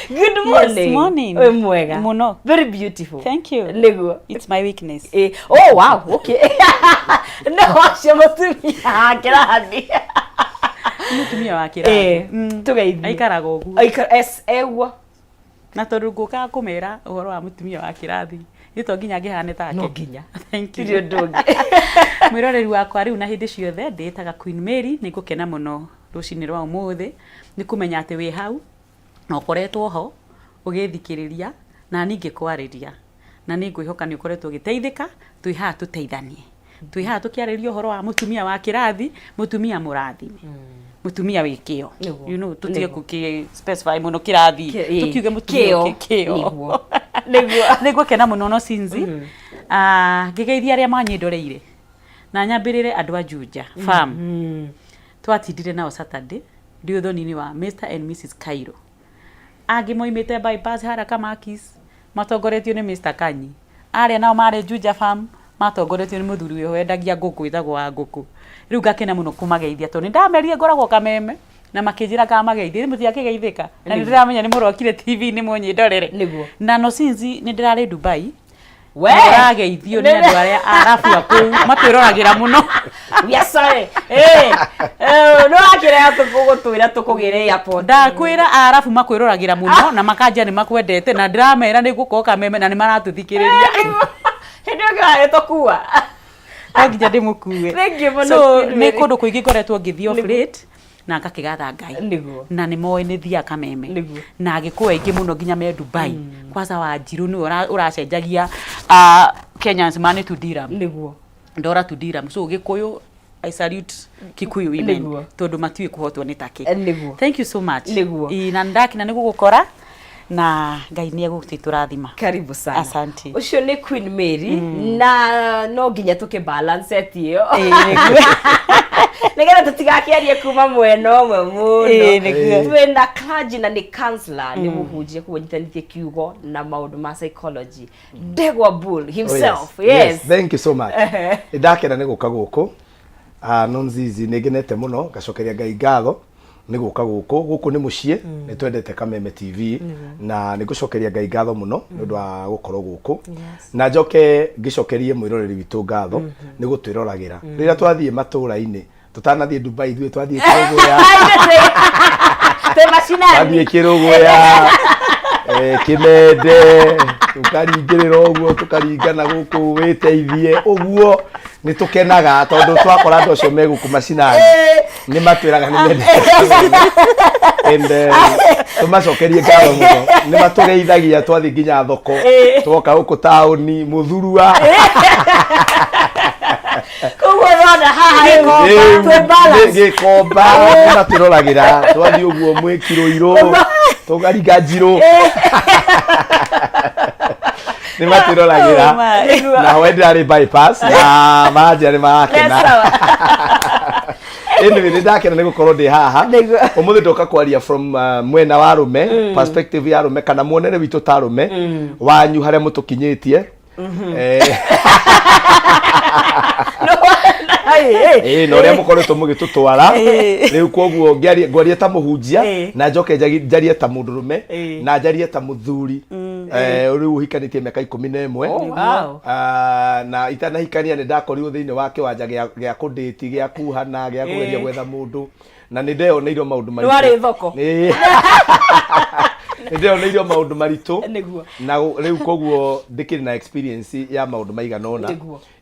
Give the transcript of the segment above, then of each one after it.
Good morning. Yes, morning. Mwega. Muno. Very beautiful. Thank you. Niguo. It's my weakness. Oh wow, okay. No, acio mutumia kirathi. Mutumia wa kirathi. Tugeithie. Aikaraga uguo. Eguo. Na tondu nguka kumera uhoro wa mutumia wa kirathi. Nito nginya ngihane take. No nginya. Thank you. Ndio ndungi. Mwiroreri wakwa riu na hindi ciothe nditaga Queen Mary ningukena muno rucini rwa umuthi ni kumenya ati wi hau na ukoretwo ho ugithikiriria na ningi kwariria na ningwihoka ni ukoretwo giteithika twiha tuteithanie twiha tukiariria uhoro wa mutumia wa kirathi mutumia murathime mutumia wikio you know tutige kuki specify muno kirathi tukiuge mutumia kio niguo kena muno no sinzi ngigeithia aria manyidoreire na nyambirire andu a Juja farm twatindire nao Saturday ndio thoni-ini wa Mr and Mrs Cairo agi moimite bypass haraka makis matongoretio ni Mr Kanyi aria nao mare Juja farm matongoretio ni muthuri we wendagia nguku itagwo wa nguku riu ngakena muno kumageithia to ni ndamerire ngoragwo Kameme na makinjira ka mageithia mutia kigeithika na ndiramenya ni murokire TV ni munyindorere na no sinzi ni ndirari Dubai we ageithio ni andu aria arafu aku matwiragira muno yes sorry no akire atukugutwira tukugire airport ndakwira arafu makwiragira muno na makanja ni makwendete na ndiramera ni guko Kameme na ni maratuthikiriria hindio gare tokua agija ndimukue thank you muno so ni kundu kuingi ngoretwo ngithio late na ngakigatha Ngai na ni moe ni thia Kameme na agikuwa ingi muno nginya me Dubai kwanza wa Njiru ni uracenjagia Kenyans money to dirham ndora to dirham so gikuyu I salute Kikuyu women tondu matiwe kuhotwo ni take thank you so much na ndakina ni gugukora na Ngai ni egutiturathima karibu sana asante ucio ni Queen Mary na no nginya tuke balance etio negera tutigakiarie kuma mwena omwe muno twina clergy na ni counselor ni muhunjie kunyitanitie kiugo na maundu ma psychology Ndegwa Bull himself yes thank you so much ndakena ni guka guku nonzizi negenete muno gacokeria Ngai ngatho ni guka guku ni mucie ni twendete Kameme TV na ni gucokeria Ngai ngatho muno ni undu wa gukorwo guku na njoke ngicokerie mwiroreri witu ngatho ni gutwiragira rira twathie matura-ini tutanathie Dubai thwe twathie kirugoya te machinani twathie kirugoya Kimende tukaringirira uguo tukaringana guku witeithie uguo ni tukenaga tondu twakora andu acio meguku macinani ni matwiraga ni mende ende tumacokerie ngatho muno ni matugeithagia twathi nginya thoko twoka guku tauni muthurua kugo rona haha twe balance gikomba na turoragira twathi uguo mwikiro iro tugaringa njiro ni maturoragira na wendari bypass na maji ari makena ni ndakena ni gukorwo ndi haha umuthi ndoka kwaria from mwena wa rume perspective ya rume kana muonere witu ta rume wanyu haria mutukinyitie no ria mukoretwo mugitutwara riu koguo ngwaria ta muhunjia na njoke njarie ta mundurume na njarie ta muthuri riu hikanitie miaka 11 na itanahikania ni ndakorirwo thiini wa kiwanja gia kudate gia kuhana gia kugeria gwetha mundu na ni ndeoneirio maundu maritu wari thoko ndeoneirio maundu maritu na riu koguo ndikiri na experience ya maundu maiganona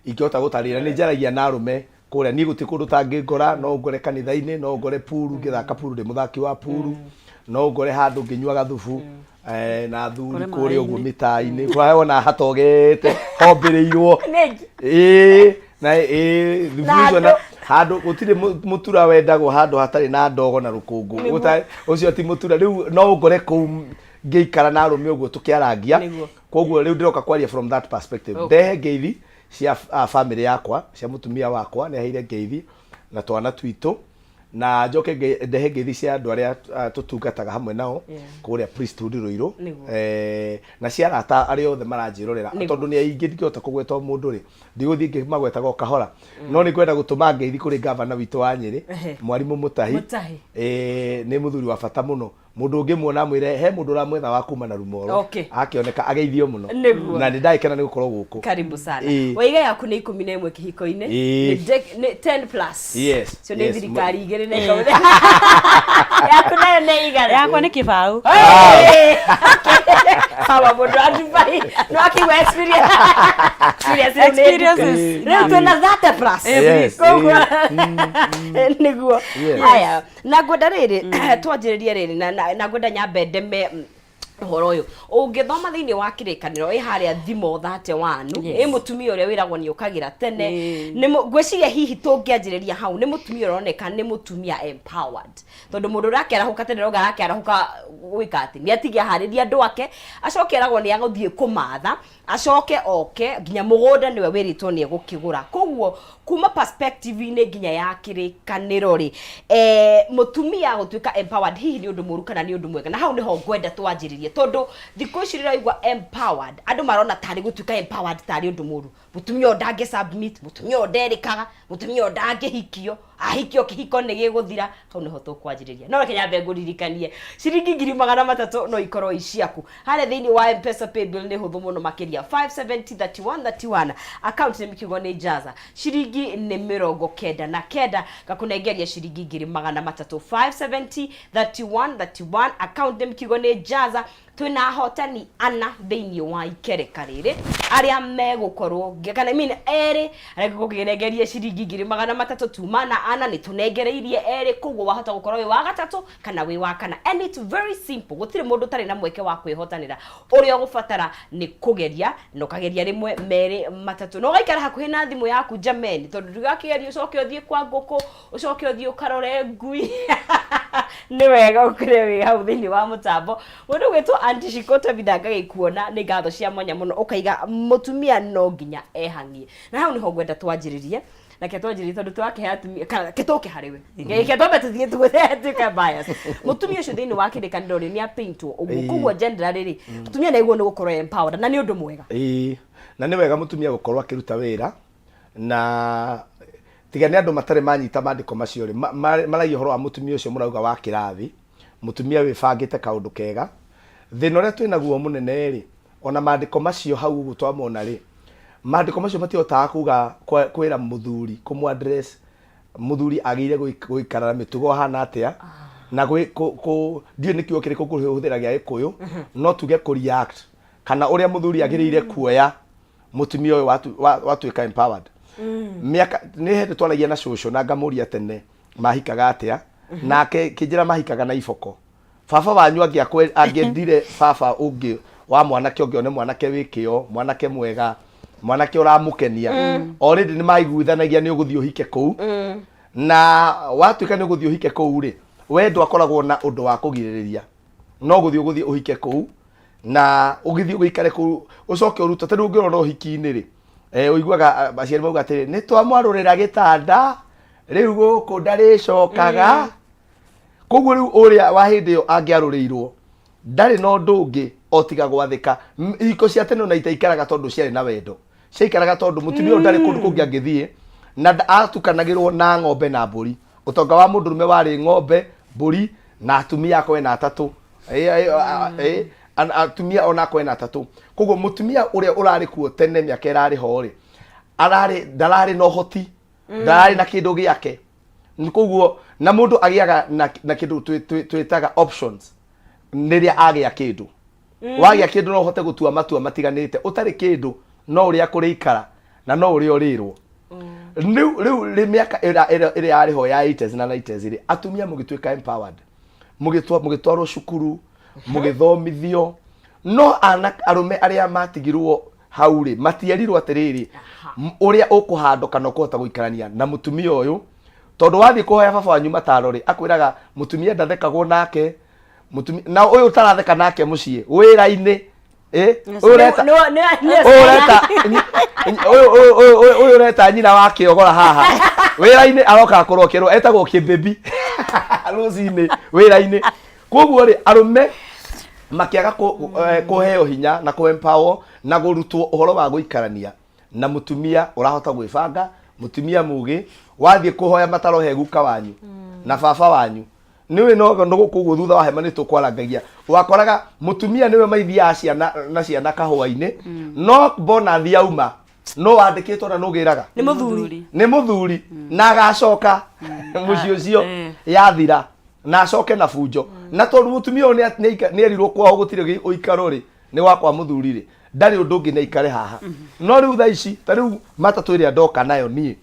ingihota gutarira ni njaragia na rume kuria ni guti kundu tangingora no ngore kanitha-ini no ngore puru ngithaka puru ndi muthaki wa puru no ngore handu nginyuaga thubu na thuri kuria uguo mitai-ini kwaona hatogete hombirirwo na thubu na handu gutire mutura wendagwo handu hatari na ndogo na rukungu ucio ti mutura riu no ngore ku ngeikara na rume uguo tukiarangia koguo riu ndiroka kwaria from that perspective ndehe ngeithi cia family yakwa cia mutumia wakwa ne heire ngeithi na twana twitu na njoke ndehe ngeithi cia andu aria tutungataga hamwe nao kuria priesthood Ruiru na cia arata aria othe maranjirorera tondu ni aingi ndingihota kugweta mundu ri ndiguthii ngimagwetaga o kahora no ni kwenda gutuma ngeithi kuri governor witu wa Nyeri mwarimu Mutahi ni muthuri wa bata muno mundu ungimuona mwire he mundu uramwetha wa kuma na rumoro akioneka ageithio muno na ni ndaikena ni gukorwo guku karibu sana waiga yaku ni 11 kihiko-ini ni 10 plus yes so ni thirikari igere na ikauthe yaku nayo ni igara yakwa ni kibau hawa mundu adubai no akiwa experiences rĩu na 30 plus koguo niguo haya na ngwenda rĩrĩ twanjĩrĩrie rĩrĩ na ngwenda nyambe ndeme horo uyu ungithoma thiini wa kirikaniro haria thimo 31 mutumia uria wiragwo ni ukagira tene ni ngwiciria hihi tungianjiriria hau ni mutumia uroneka ni mutumia empowered tondu mundu rakerahuka tene roga rakerahuka gwikati ni atigia hariria andu ake acoke eragwo ni aguthie kumatha acoke oke nginya mugunda niwe wiritwo ni egukigura koguo kuma perspective ine nginya ya kirikaniro ri mutumia gutuika empowered hihi ni undu muru kana ni undu mwega na hau niho ngwenda twanjiririe tondu thikũ ici rĩraigua empowered andu marona tari gutuika empowered tari undu muru mutumia ondange submit mutumia onderikaga mutumia ondange hikio ahikio kihiko ni giguthira hau niho tukwanjiriria no reke nyambe nguririkanie ciringi 300 no ikorwo iciaku haria thiini wa M-Pesa pay bill ni huthu muno makiria 5703131 account ni mikigo ni jaza ciringi ni 99 gakunengeria ciringi 300 5703131 account ni mikigo ni jaza twina hotani ana thiini wa ikereka riri aria megukorwo kana mine eri areke kuginegeria ciringi 300 tumana ana ni tunengereirie eri koguo wahota gukorwo wi wa gatatu kana wi wa kana and it's very simple gutire mundu tari na mweke wa kwihotanira uria gufatara ni kugeria no kageria rimwe meri matatu no gaikara hakuhi na thimu yaku jameni tondu ndigakigeria ucoke uthie kwa nguku ucoke uthie ukarore ngui ni wega ukire wi hau thiini wa mutambo mundu gwitwo antishikota bidanga gikuona ni ngatho cia mwanya muno ukaiga mutumia no nginya ehangie na hau niho ngwenda twanjiririe na ketwanjiririe tondu twake atumia kana ketoke hariwe ketombe tuthie tugutheka bias mutumia ucio thiini wa kirikaniro ni apaintwo uguo koguo gender riri mutumia na iguo ni gukorwo empowered na ni undu mwega na ni wega mutumia gukorwo akiruta wira na tiga ni andu matare manyita mandiko macio ri maragia horo wa mutumia ucio murauga wa kirathi mutumia wibangite kaundu kega thina uria twina guo munene ri ona mandiko macio hau ugu twamona ri mandiko macio matiotaga kuga kwira muthuri kumu address muthuri agire guikara mitugo hana atia na ndio nikio kiriko kuhuthira gia ikuyu no tuge ku react kana uria muthuri agirire kuoya mutumia uyu watuika empowered miaka ni hende twaragia na shosho na ngamuria tene mahikaga atia nake kijira mahikaga na iboko baba wanyu angĩendire baba ungi wa mwanake ungi one mwanake wikio mwanake mwega mwanake uramukenia already ni maiguithanagia ni uguthio hike kuu na watuika ni uguthio hike kuu ri wendo akoragwo na undu wa kugiririria no guthio uhike kuu na ugithio guikare kuu ucoke uruta tena ungirona uhiki-ini ri uiguaga aciari mauga atiri ni twamwarurira gitanda riu guku ndaricokaga koguo riu uria wa hindi yo angiaruriirwo ndari no ndungi otiga gwathika iko cia tene na itaikaraga tondu ciari na wendo ciikaraga tondu mutumia ndari kundu kungi angithie na atukanagirwo na ng'ombe na mburi utonga wa mundurume wari ng'ombe mburi na atumia akwe na atatu atumia ona akwe na atatu koguo mutumia uria urari kuo tene miaka irari hori ndarari no hoti ndarari na kindu giake koguo na mundu agiaga na kindu twitaga options niria agia kindu wagia kindu no hote gutua matua matiganite utari kindu no uria kurikara na no uria urirwo riu miaka iri ari ho ya 80s na 90s ri atumia mugituika empowered mugitwarwo cukuru mugithomithio no arume aria matigirwo hauri matierirwo atiriri uria ukuhando kana ukuhota guikarania na mutumia uyu tondu wathi kuhoya baba wanyu mataro ri akwiraga mutumia ndathekagwo nake mutumia na uyu taratheka nake mucii wira-ini uyu reta nyina wake ogora haha wira-ini aroka akorokero etagwo kibebi ruci-ini wira-ini koguo ri arume makiaga kuheo hinya na ku empower na gurutwo uhoro wa guikarania na mutumia urahota gwibanga mutumia mugi wathie kuhoya mataro he guka wanyu na baba wanyu niwe no gukuguo thutha wa hema ni tukwarangagia wakoraga mutumia niwe maithia ciana na ciana kahwa-ini no bona thiauma no wandikitwo na nugiraga ni muthuri na agacoka muci ucio yathira na acoke na bunjo na tondu mutumia uyu ni erirwo kwao gutire uikaro ri ni wakwa muthuri ri ndari undu ungi na ikare haha no riu tha ici ta riu matatu iria ndoka nayo nie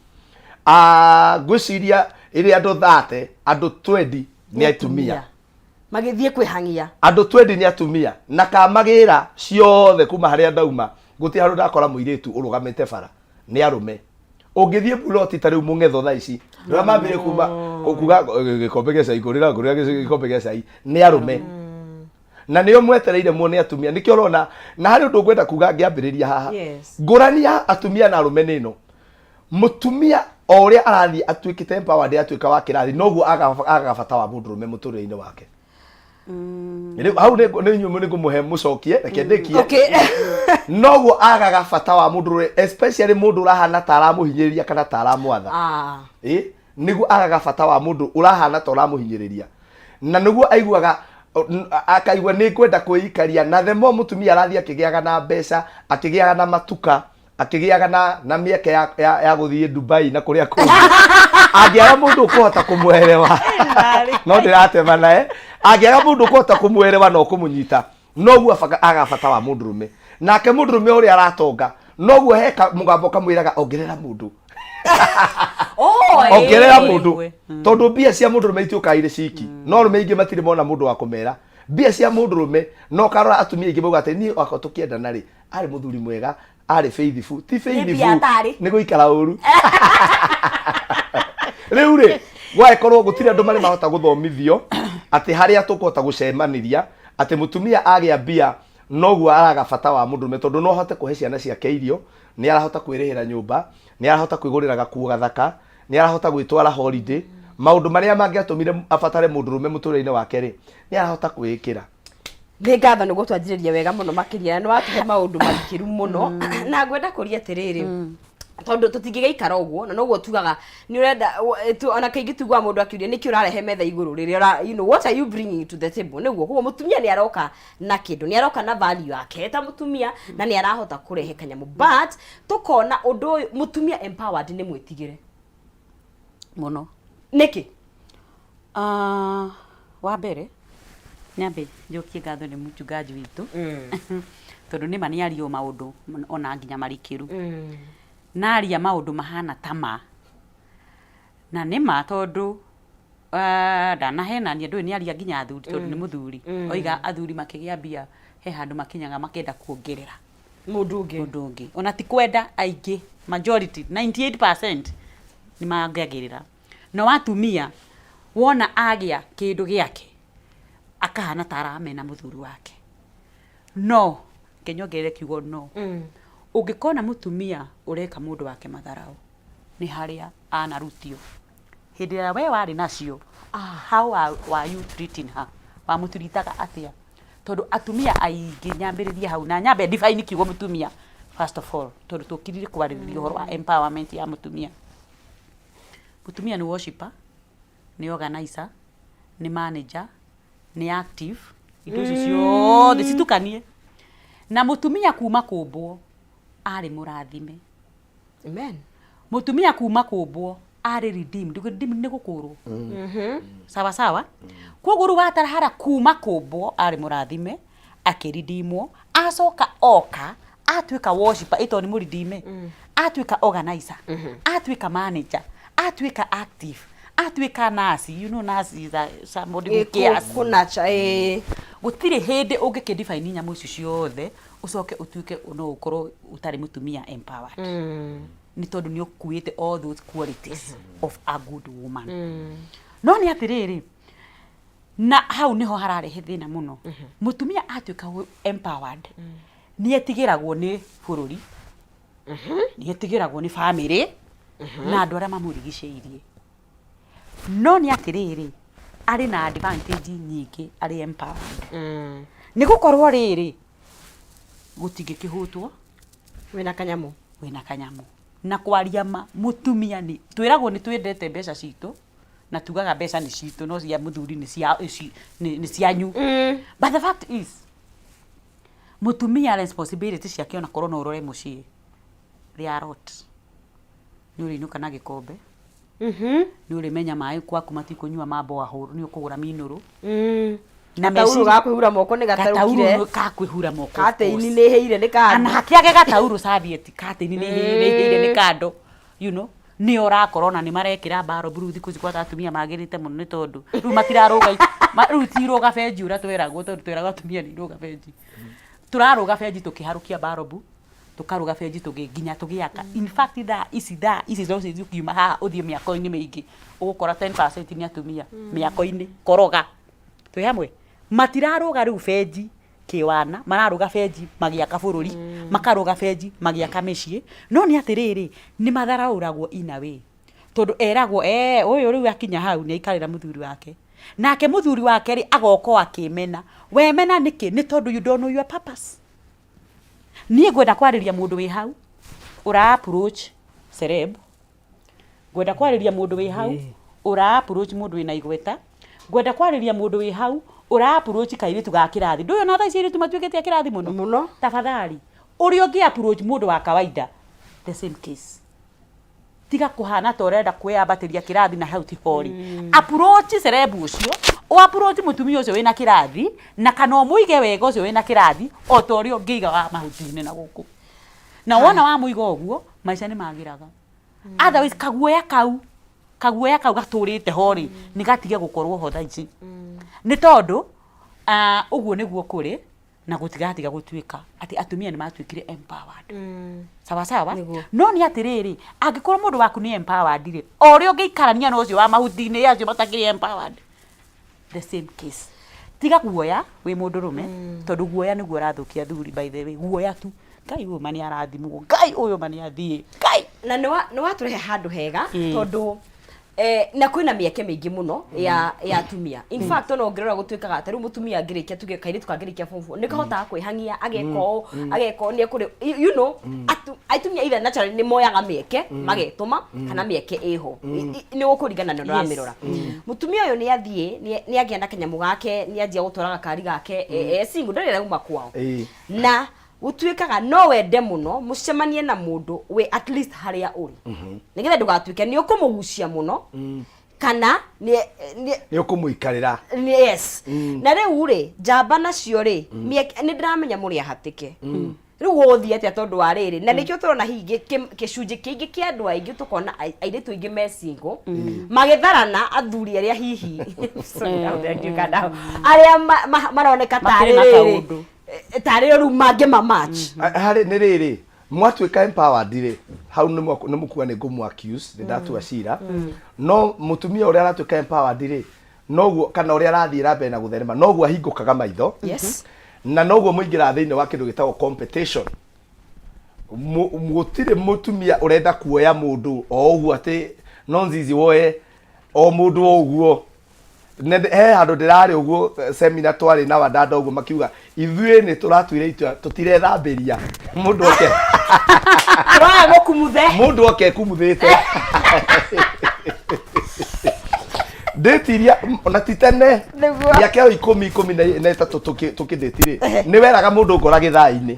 ngwiciria iria andu 30 andu 20 ni atumia magithie kwihangia andu 20 ni atumia na kamagira ciothe kuma haria ndauma guti haru ndakora muiritu urugamite bara ni arume ungithie buloti ta riu mungetho tha ici ramambire kuma kuga gikombe gia cai kurira gikombe gia cai ni arume na niyo mwetereire muone atumia nikio rona na hari undu ngwenda kuga ngiambiriria haha ngurania atumia na arume nino mutumia o uria arathi atuikite empowered atuika wa kirathi noguo agabata wa mundurume muturire-ini wake Riu hau ni nyumu ni kumuhe mucokie reke ndikie noguo agagabata wa mundurume especially mundu urahana ta aramuhinyiriria kana ta aramwatha niguo agagabata wa mundu urahana ta uramuhinyiriria na niguo aiguaga akaigua ni kwenda kuikaria na themo mutumia arathi akigiaga na mbeca akigiaga na matuka akigiaga na mieke ya guthie Dubai na kuria kungi angiaga mundu kuhota kumwerewa no ndiratema nae angiaga mundu kuhota kumwerewa no kumunyita noguo agabata wa mundurume nake mundurume uria aratonga noguo heka mugambo kamwiraga ongerera mundu ongerera mundu tondu mbia cia mundurume ituka ire ciki no rume ingi matire mona mundu wa kumera mbia cia mundurume no karora atumia ingi muga ati ni wako tukiendana ri ari muthuri mwega ari faithful ti faithful ni guikara uru riu ri gwakorwo gutire andu mari mahota guthomithio ati haria tukuhota gucemaniria ati mutumia agia mbia noguo aragabata wa mundurume tondu no hote kuhe ciana ciake irio ni arahota kwirihira nyumba ni arahota kwigurira gakuo gathaka ni arahota gwitwara holiday maundu maria mangiatumire abatare mundurume muturire-ini wake ri ni arahota kwikira ni ngatho ni gutwanjiriria wega muno makiria ni watuhe maundu marikiru muno na ngwenda kuria atiriri tondu tutingigaikara uguo na noguo tugaga ni urenda ona kaingi tugwa mundu akiuria niki urarehe metha iguru riria what are you bringing to the table niguo kuo mutumia ni aroka na kindu ni aroka na value yake ta mutumia na ni arahota kurehe kanyamu but tukona undu mutumia empowered ni mwitigire muno niki wa mbere nyambe njokie ngatho ni muchungaji witu tondu ni maniario maundu ona nginya marikiru naria maundu mahana tama na nima tondu ndanahenania ndu ni aria nginya athuri tondu ni muthuri oiga athuri makigia mbia he handu makinyaga makenda kuongerera mundu ungi ona ti kwenda aingi majority 98% ni mangiagirira no watumia wona agia kindu giake akahana taramena muthuri wake no kenyongerere kiugo no ungikona mutumia ureka mundu wake matharau ni haria anarutio hindi ya we wari nacio how are you treating her wa muturitaga atia tondu atumia aingi nyambiriria hau na nyambe define kiugo mutumia first of all tondu tukirire kwaririria uhoro wa empowerment ya mutumia ni worshipper ni organizer ni manager ni active indo icio ciothe citukanie na mutumia kuma kumbwo ari murathime amen mutumia kuma kumbwo ari redeemed ni gukuru sawa sawa kuguru watara hara kuma kumbwo ari murathime akiridimwo acoka oka atwika worshiper ito ni muridime atwika organizer atwika manager atwika active atwika nasi nasi is somebody who cares kunacha gutire hindi ungikidefine nyamu icio ciothe ucoke utwike no ukorwo utari mutumia empowered ni tondu ni ukuite all those qualities of a good woman no ni atiriri na hau niho hararehe thina muno mutumia atwika empowered ni etigiragwo ni bururi ni etigiragwo ni family na andu aria mamurigiceirie no ni atiriri ari na advantage nyingi ari empowered ni gukorwo riri gutingikihutwo wina kanyamu na kwaria mutumia ni twiragwo ni twendete mbeca citu na tugaga mbeca nĩ citũ no cia mũthuri nĩ cianyu. But the fact is mutumia responsibility ciake ona korwo no urore muciĩ they are not. Nĩ ũrĩinũka na gĩkombe nĩ ũrĩmenya maĩ kwaku matikunyua mambo ahũru nĩ ũkũgũra minũrũ na meciria gakwĩhura moko nĩ gatarũkire gakwĩhura moko katĩini nĩ hĩire nĩ kando ana kĩage gataurũ serviette katĩini nĩ hĩire nĩ kando you know nĩ ũrakorwo na nĩ marekĩra mbaro buru thikũ ici kwa atumia magĩrĩte mũno nĩ tondũ rĩu matirarũga rĩu tirũga benji ũrĩa twĩragwo tondũ twĩragwo atumia nĩ irũga benji turarũga benji tũkĩharũkia mbaro bu tukaruga benji tũngĩnginya tũgĩaka in fact ici no ciuma haha ũthiĩ mĩako-inĩ mĩingĩ ũgũkora 10% nĩ atumia mĩako-inĩ koroga twĩ hamwe matirarũga rĩu benji kĩwana mararũga benji magĩaka bũrũri makarũga benji magĩaka mĩciĩ no nĩ atĩrĩrĩ nĩ matharaũragwo in a way tondũ eragwo ũyũ rĩu akinya hau nĩ aikarĩra mũthuri wake nake mũthuri wake rĩ agoko akĩmena we mena nĩkĩ nĩ tondũ you don't know your purpose. Niĩ ngwenda kwarĩria mũndũ wĩ hau ũra approach celeb ngwenda kwarĩria mũndũ wĩ hau ũra approach mũndũ wĩna igweta ngwenda kwarĩria mũndũ wĩ hau ũra approach kairĩtu ga kĩrathi ndũyũ na thaa ici airĩtu matuĩkĩte a kĩrathi mũno tafadhali ũrĩa ũngĩ approach mũndũ wa kawaida the same case tiga kũhana ta ũrenda kwĩambatĩria kĩrathi na hau tipori approach celeb ũcio o approach mutumia ũcio wĩna kĩrathi na kana mũige wega ũcio wĩna kĩrathi o ta ũrĩa ũngĩiga wa mahuti-inĩ na gũkũ na wona wa mũiga ũguo maica nĩ magĩraga otherwise kaguoya kau gatũrĩte ho rĩ nĩ gatige gũkorwo ho thaa ici nĩ tondũ ũguo nĩguo kũrĩ na gũtigatiga gũtuĩka atĩ atumia nĩ matuĩkire empowered sawa no nĩ atĩrĩrĩ angĩkorwo mũndũ waku nĩ empowered rĩ o ũrĩa ũngĩikarania na ũcio wa mahuti-inĩ acio matakĩrĩ empowered the same case tiga guoya wĩ mũndũ rũme tondũ guoya nĩguo ũrathũkia thuri by the way guoya tu Ngai ũyũ mani arathimwo Ngai ũyũ mani athiĩ Ngai na nĩ watũrehe handũ hega tondũ na kwĩna mĩeke mĩingĩ mũno ya atumia in fact ona ũngĩrora gũtuĩkaga atĩ rĩu mũtumia angĩrĩkia tuge kairĩtu kangĩrĩkia form 4 nĩ kahotaga kwĩhangia ageka nĩ kũrĩ you know atumia either naturally nĩ moyaga mĩeke magetũma kana mĩeke ĩho nĩ gũkũringana na ũramĩrora mũtumia ũyũ nĩ athiĩ nĩ agĩa na kanyamũ gake nĩ anjia gũtwara gakari gake single ndarĩ rauma kwao na gũtuĩkaga no wende mũno mũcemanie na mũndũ we at least harĩa ũrĩ nĩgetha ndũgatuĩke nĩ ũkũmũgucia mũno kana nĩ ũkũmũikarĩra yes na rĩu rĩ njamba nacio rĩ nĩ ndĩramenya mũrĩ ahatĩke rĩu wothiĩ atĩa tondũ wa rĩrĩ na nĩkĩo tũrona hihi gĩcunjĩ kĩingĩ kĩa andũ aingĩ tũkona airĩtu aingĩ me single magĩtharana athuri arĩa hihi arĩa maroneka tarĩ rĩu mangĩ match harĩ nĩ rĩrĩ mwatuĩka empowered rĩ hau nĩ mũkuga nĩ ngũmũ accuse nĩ ndatua cira no mũtumia ũrĩa aratuĩka empowered rĩ noguo kana ũrĩa arathiĩ mbere na gũtherema noguo ahingũkaga maitho na noguo mũingĩra thĩinĩ wa kĩndũ gĩtagwo competition gũtirĩ mũtumia ũrenda kuoya mũndũ o ũguo atĩ nonzizi woye o mũndũ o ũguo he handũ ndĩrarĩ ũguo seminar twarĩ na wadanda ũguo makiuga ithuĩ nĩ tũratuire itua tũtirethambĩria mũndũ oke mũndũ oke kumuthĩte ndĩtiria ona titene yake 10 tũkĩndĩtirĩ nĩ weraga mũndũ ngora gĩthaa-inĩ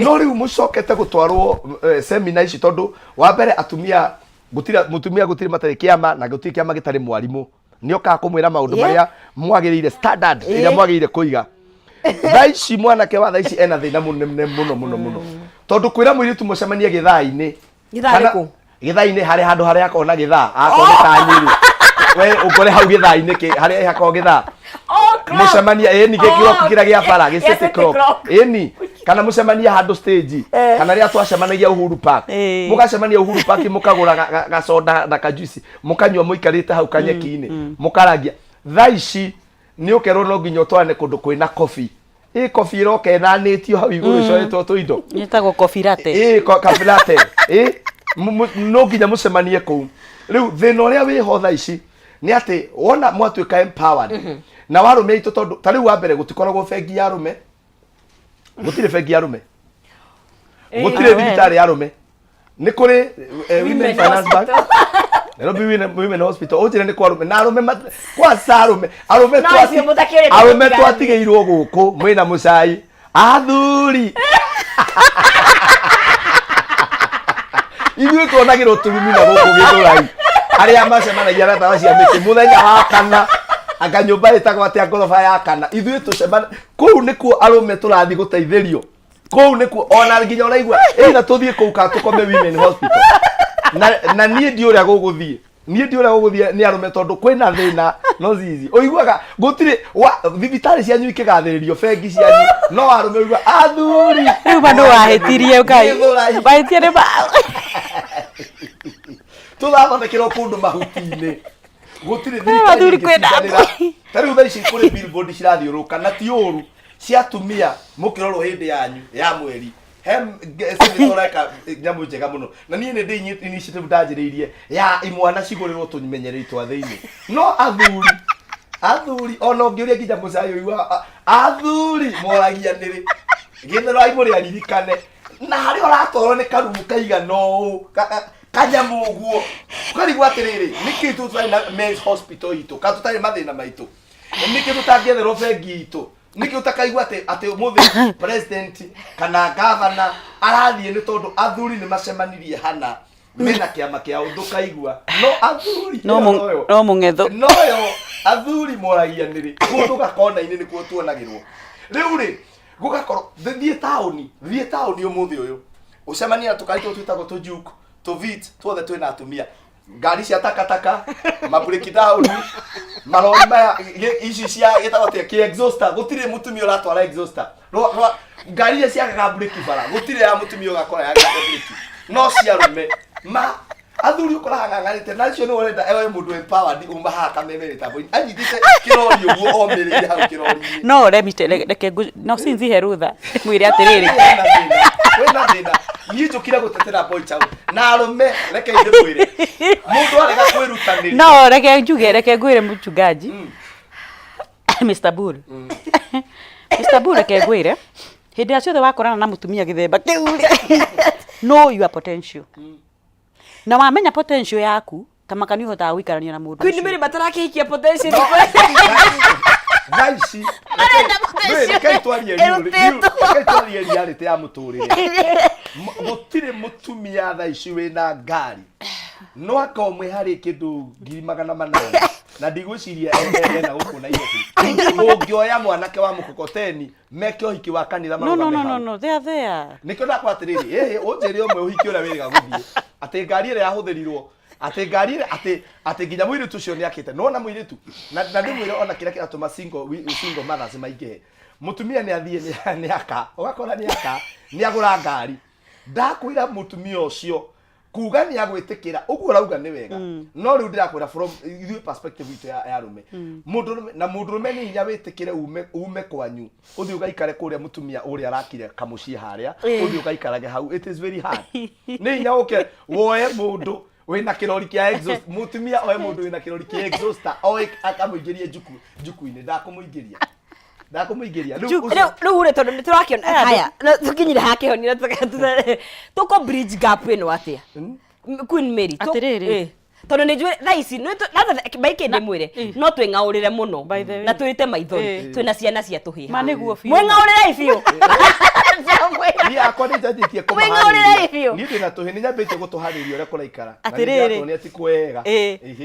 no rĩu mũcokete gũtwarwo seminar ici tondũ wa mbere atumia mũtumia gũtirĩ matarĩ kĩama na gũtirĩ kĩama gĩtarĩ mwarimũ nĩ okaga kũmwĩra maũndũ marĩa mwagĩrĩire standard ĩrĩa mwagĩrĩire kũiga thaa ici mwanake wa thaa ici ena thĩna mũno tondũ kwĩra mũirĩtu mũcemanie gĩthaa-inĩ gĩthaa-inĩ harĩ handũ harĩa akona gĩthaa akoneka nyĩrĩ we ũkore hau gĩthaa-inĩ harĩa hakorwo gĩthaa mũcemania ĩni gĩkĩroku kĩrĩa gĩa bara gĩcity clock ĩni kana mũcemania handũ stage kana rĩa twacemanagia Uhuru Park mũgacemania Uhuru Park mũkagũra gacoda na kajuici mũkanyua mũikarĩte hau kanyeki-inĩ mũkaragia thaa ici nĩ ũkerwo no nginya ũtwarane kũndũ kwĩna coffee coffee ĩroka ĩnanĩtio hau igũrũ ĩcoretwo tũindo ĩtagwo coffee latte coffee latte no nginya mũcemanie kũu rĩu thĩna ũrĩa wĩho thaa ici nĩ atĩ wona mwatuĩka empowered na warũme aitũ tondũ ta rĩu wa mbere gũtikoragwo bengi ya arũme gũtirĩ bengi ya arũme gũtirĩ thibitarĩ ya arũme nĩ kũrĩ women finance bank Nairobi Women Hospital ujire ni kwa arume na arume kwa sarume arume twatigeirwo guku mwina mucai athuri ithuĩ tuonagĩrwo turumina gũkũ Gĩthũrai arĩa macemanagia na ndawa cia mĩtĩ mũthenya wa kana anga nyũmba ĩtagwo atĩa ngoroba ya kana ithuĩ tũcemana kũu nĩkuo arũme tũrathiĩ gũteithĩrio kũu nĩkuo ona nginya ũraigua ĩna tũthiĩ kũu kana tũkome Women Hospital na niĩ ndi ũrĩa gũgũthiĩ nĩ arũme tondũ kwĩna thĩna no zizi ũiguaga gũtirĩ thibitarĩ cianyu ikĩgathĩrĩrio bengi cianyu no arũme ũigua athuri rĩu bandũ wahĩtirie ũkai wahĩtie nĩ tũrathondekerwo kũndũ mahuti-inĩ gũtirĩ thirikari kwenda tarĩu thaa ici kũrĩ billboard cirathiũrũka na ti ũru cia atumia mũkĩrorwo hĩndĩ yanyu ya mweri Toreka nyamu njega mũno na niĩ nĩ ndĩ initiative ndanjĩrĩirie ya imwana cigũrĩrwo tũmenyereri twa thĩinĩ no athuri ona ũngĩũria nginya mũcai ũigua athuri moragia nĩrĩ Gĩthũrai mũrĩ aririkane na harĩa ũratwarwo nĩ karumu kaigana ũũ kanyamu ũguo ũkarigwo atĩrĩrĩ nĩkĩ tũtarĩ na men's hospital itũ kana tũtarĩ mathĩna maitũ nĩkĩ tũtangĩetherwo bengi itũ nĩkĩ ũtakaigua atĩ mũthĩ president kana governor arathiĩ nĩ tondũ athuri nĩ macemanirie hana mena kĩama kĩao ndũkaigua no athuri no mũng'etho noyo athuri moragia nĩrĩ kũndũ gakona-inĩ nĩkuo tuonagĩrwo rĩu rĩ gũgakorwo thiĩ taũni ũmũthĩ ũyũ ũcemania na tũkari tũtũ twĩtagwo tũjuku tũvit tuothe twĩna atumia ngari cia takataka mabreak down marori maya ici cia gĩtagwo atĩa kĩ-exhauster gũtirĩ mũtumia ũratwara exhauster ngari iria ciagaga break bara gũtirĩ ya mũtumia ũgakora yagaga break no cia arũme athuri ũkoraga ng'ang'anĩte na icio nĩ ũrenda ewe mũndũ empowered uma haha Kameme mĩtambo-inĩ anyitĩte kĩrori ũguo omĩrĩire hau kĩrori-inĩ no reke no sinzihe rutha mwĩre atĩrĩrĩ wĩna thĩna niĩ njũkire gũtetera boy child na arũme reke ndĩmwĩre mũndũ arega kwĩrutanĩria no reke ngwĩre mchungaji Mr. Bull Mr. Bull reke ngwĩre hĩndĩ ĩrĩa ciothe wakorana na mũtumia gĩthemba kĩu know your potential na wamenya potential yaku ta makani ũhotaga gũikarania na mũndũ kwini mĩrĩ matarakĩhikia potential Gaici reke twarie reality ya mũtũrĩre gũtirĩ mũtumia thaa ici wĩna ngari no akomwe harĩ kĩndũ 800 na ndigwĩciria ena gũkũ na irio ũngĩoya mwanake wa mũkokoteni meke ũhiki wa kanitha no they are there nĩkĩo ndakwa atĩrĩrĩ ũnjĩre ũmwe ũhiki ũrĩa wĩrĩga gũthiĩ atĩ ngari ĩrĩa yahũthĩrirwo atĩ ngari ĩrĩa atĩ nginya mũirĩtu ũcio nĩakĩte nona mũirĩtu na ndĩmwĩre ona kĩrĩa kĩratũma single mothers maingĩhe mũtumia nĩathiĩ nĩaka ũgakora nĩagũra ngari ndakwĩra mũtumia ũcio kuga nĩagwĩtĩkĩra ũguo ũrauga nĩ wega no rĩu ndĩrakwĩra from ithuĩ perspective itũ ya arũme mũndũrũme nĩ hinya wĩtĩkĩre ume kwanyu ũthiĩ ũgaikare kũrĩa mũtumia ũrĩa arakire kamũciĩ harĩa ũthiĩ ũgaikarage hau it is very hard nĩ hinya ũke woe mũndũ wĩna kĩrori kĩa exhaust mũtumia oe mũndũ wĩna kĩrori kĩa exhauster oe akamũingĩrie njuku-inĩ ndakumũingĩria rĩu rĩ tondũ nĩtũrakĩona haya tũkinyire hakĩhoni tũko bridge gap ĩno atĩa Queen Mary atĩrĩrĩ tondũ nĩ njũĩ thaa ici baikĩ ndĩmwĩre no twĩng'aũrĩre mũno na twĩte maithori twĩna ciana cia tũhĩha mwĩng'aũrĩre biũ niĩ akwa nĩnjanjĩtie kũmaharĩria niĩ ndĩna tũhĩ nĩnyambĩtie gũtũharĩria ũrĩa kũraikara atĩrĩrĩ ti kwega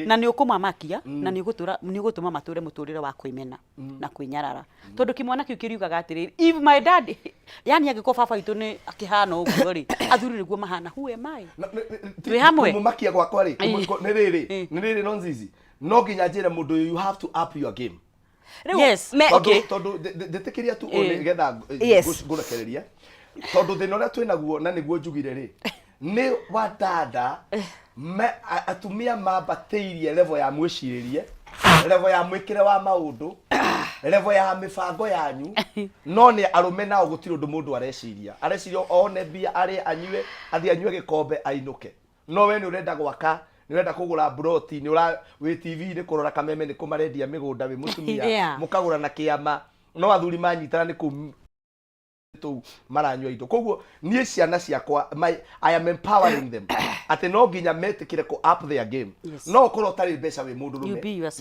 na nĩ ũkũmamakia na nĩ ũgũtũma matũre mũtũrĩre wa kwĩmena na kwĩnyarara tondũ kĩmwana kĩu kĩriugaga atĩrĩrĩ if my dad yani angĩkorwo baba witũ nĩ akĩhana ũguo rĩ athuri nĩguo mahana who am I twĩ hamwe kũmũmakia gwakwa rĩ nĩ rĩrĩ nonzizi no nginya njĩre mũndũ you have to up your game yes okay tondũ ndĩtĩkĩria tu nĩgetha ngũrekereria tondũ thĩna ũrĩa twĩnaguo na nĩguo njugire rĩ nĩ wadada atumia mambatĩirie level ya mwĩcirĩrie level ya mwĩkĩre wa maũndũ level ya mĩbango yanyu no nĩ arũme nao gũtirĩ ũndũ mũndũ areciria one mbia arĩ anyue athiĩ anyue gĩkombe ainũke no we nĩ ũrenda gwaka nĩ ũrenda kũgũra broti wĩ TV nĩ kũrora Kameme nĩ kũmarendia mĩgũnda wĩ mũtumia mũkagũra na kĩama no athuri manyitana nĩ kũ tu maranywa indo koguo nie ciana ciakwa I am empowering them ate no nginya metikire ko up their game no korwo tari mbeca we mundu rume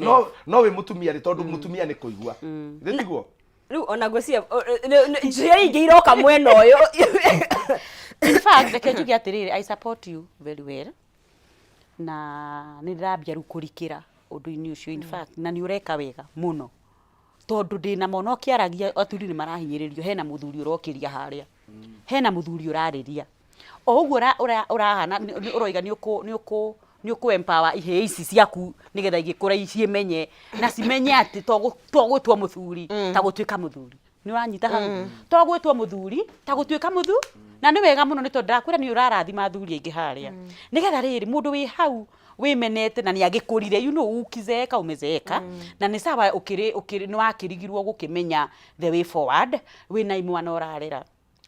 no we mutumia ri tondu mutumia ni kuigua nditiguo riu ona gwecia njia ingi iroka mwena uyu in fact reke njuge atiriri I support you very well na ni ndambia ru kurikira undu-ini ucio in fact na ni ureka wega muno tondu ndina mono kiaragia aturi ni marahinyiririo hena muthuri urokiria haria hena muthuri urariria o uguo urahana uroiga ni uku empower ihe ici ciaku nigetha igikura icimenye na cimenye ati togwitwo muthuri ta gutwika muthuri ni uranyita hau togwitwo muthuri ta gutwika muthu na ni wega muno ni tondu ndakwira ni urarathima athuri aingi haria nigetha riri mundu wi hau wimenete na ni agikurire ukizeeka umezeeka na ni sawa ukiri ni wakirigirwo gukimenya the way forward wina imwana urarera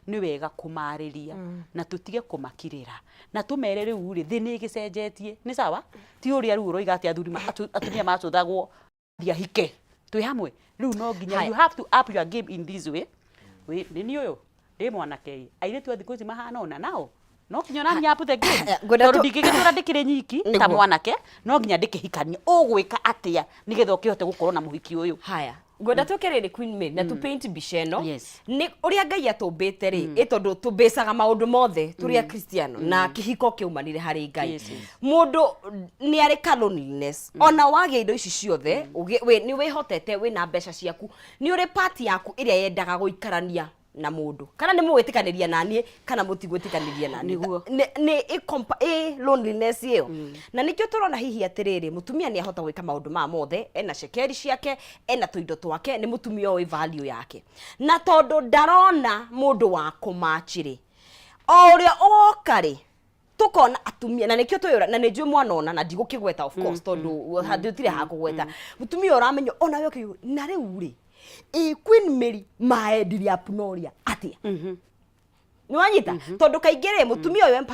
ni wega kumariria na tutige kumakirira na tumere riu ri thini gicenjetie ni sawa ti uria riu roiga ati atumia macuthagwo dia hike twi hamwe riu no nginya you have to up your game in this way we ni uyu ndi mwanake airetu athiku ici mahana ona nao no kinya na nyapu the game tondu ndigigitura ndikire nyiki ta mwanake no nginya ndikihikania ugwika atia nigetha ukihote gukorwo na muhiki uyu haya ngwenda tukerere Queen Mary na tu paint bisheno ni uria Ngai atumbite ri itondu tumbecaga maundu mothe turi a Kristiano na kihiko kiumanire hari Ngai mundu ni ari loneliness ona wage indo ici ciothe we ni wihotete wina mbeca ciaku ni uri party yaku iria yendaga guikarania na mundu kana ni mugwitikaniria nani kana mutigwitikaniria nani ni loneliness iyo na nikyo turona hihi atiriri mutumia ni ahota gwika maundu ma mothe ena shekeri ciake ena tuindo twake ni mutumia oi value yake na tondu ndarona mundu wa kumachiri oria okari tukona atumia na nikyo tuyura na nijue mwana ona na ndigukigweta of course tondu hathutire hakugweta mutumia uramenya ona yo kiyu na riu ri Queen Mary maendiria apnoria atia ni wanyita tondu kaingire mutumia uyu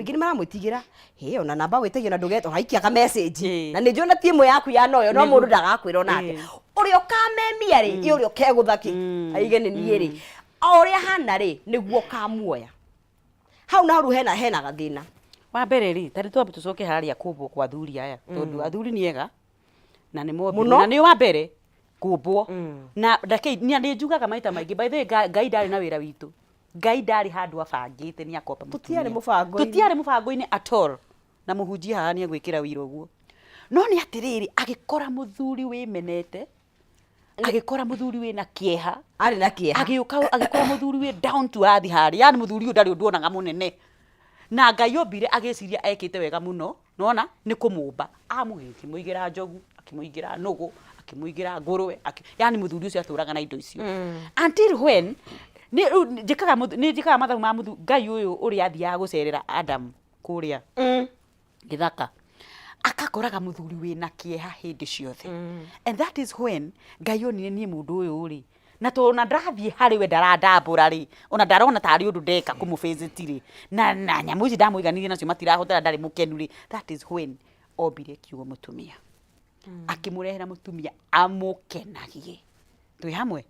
ngini maramwitigira ona namba witagio na ndugeto haikia ka message na ni jona timu yaku ya noyo no mundu ndagakwira nake urio Kameme ri urio keguthaki aigene ni ri uria hana ri niguo kamuoya hau na ru hena gathina wa mbere ri tari twambe tucoke haria kubwo kwa athuri aya tondu athuri ni ega na ni mobi na ni wa mbere kubwo na ndake ni njugaga maita maingi by the way Ngai ndari na wira witu Ngai ndari handu abangite ni akopa tutiare mubango-ini at all na muhunjia haha ni agwikira wira uguo no ni atiriri agikora muthuri wimenete agikora muthuri wina kieha ari na kieha agikora muthuri wi down to earth hari yani muthuri uyu ndari undu onaga munene na Ngai ombire agiciria ekite wega muno nona ni kumumba amuhiki muigira njogu akimuigira nugu akimuigira ngurwe yani muthuri ucio aturaga na indo icio until when ni jikaga mathagu ma muthu Ngai uyu uri athia gucerera Adam kuria githaka akakoraga muthuri wina kieha hindi ciothe and that is when Ngai onire ni mundu uyu uri na to na ndathie hari we ndarandambura ri ona ndarona tari undu ndeka kumuvisit ri na nyamu ici ndamuiganirie nacio matirahotera ndari mukenu ri that is when obire kiugo mutumia akimurehera mutumia amukenagie twi hamwe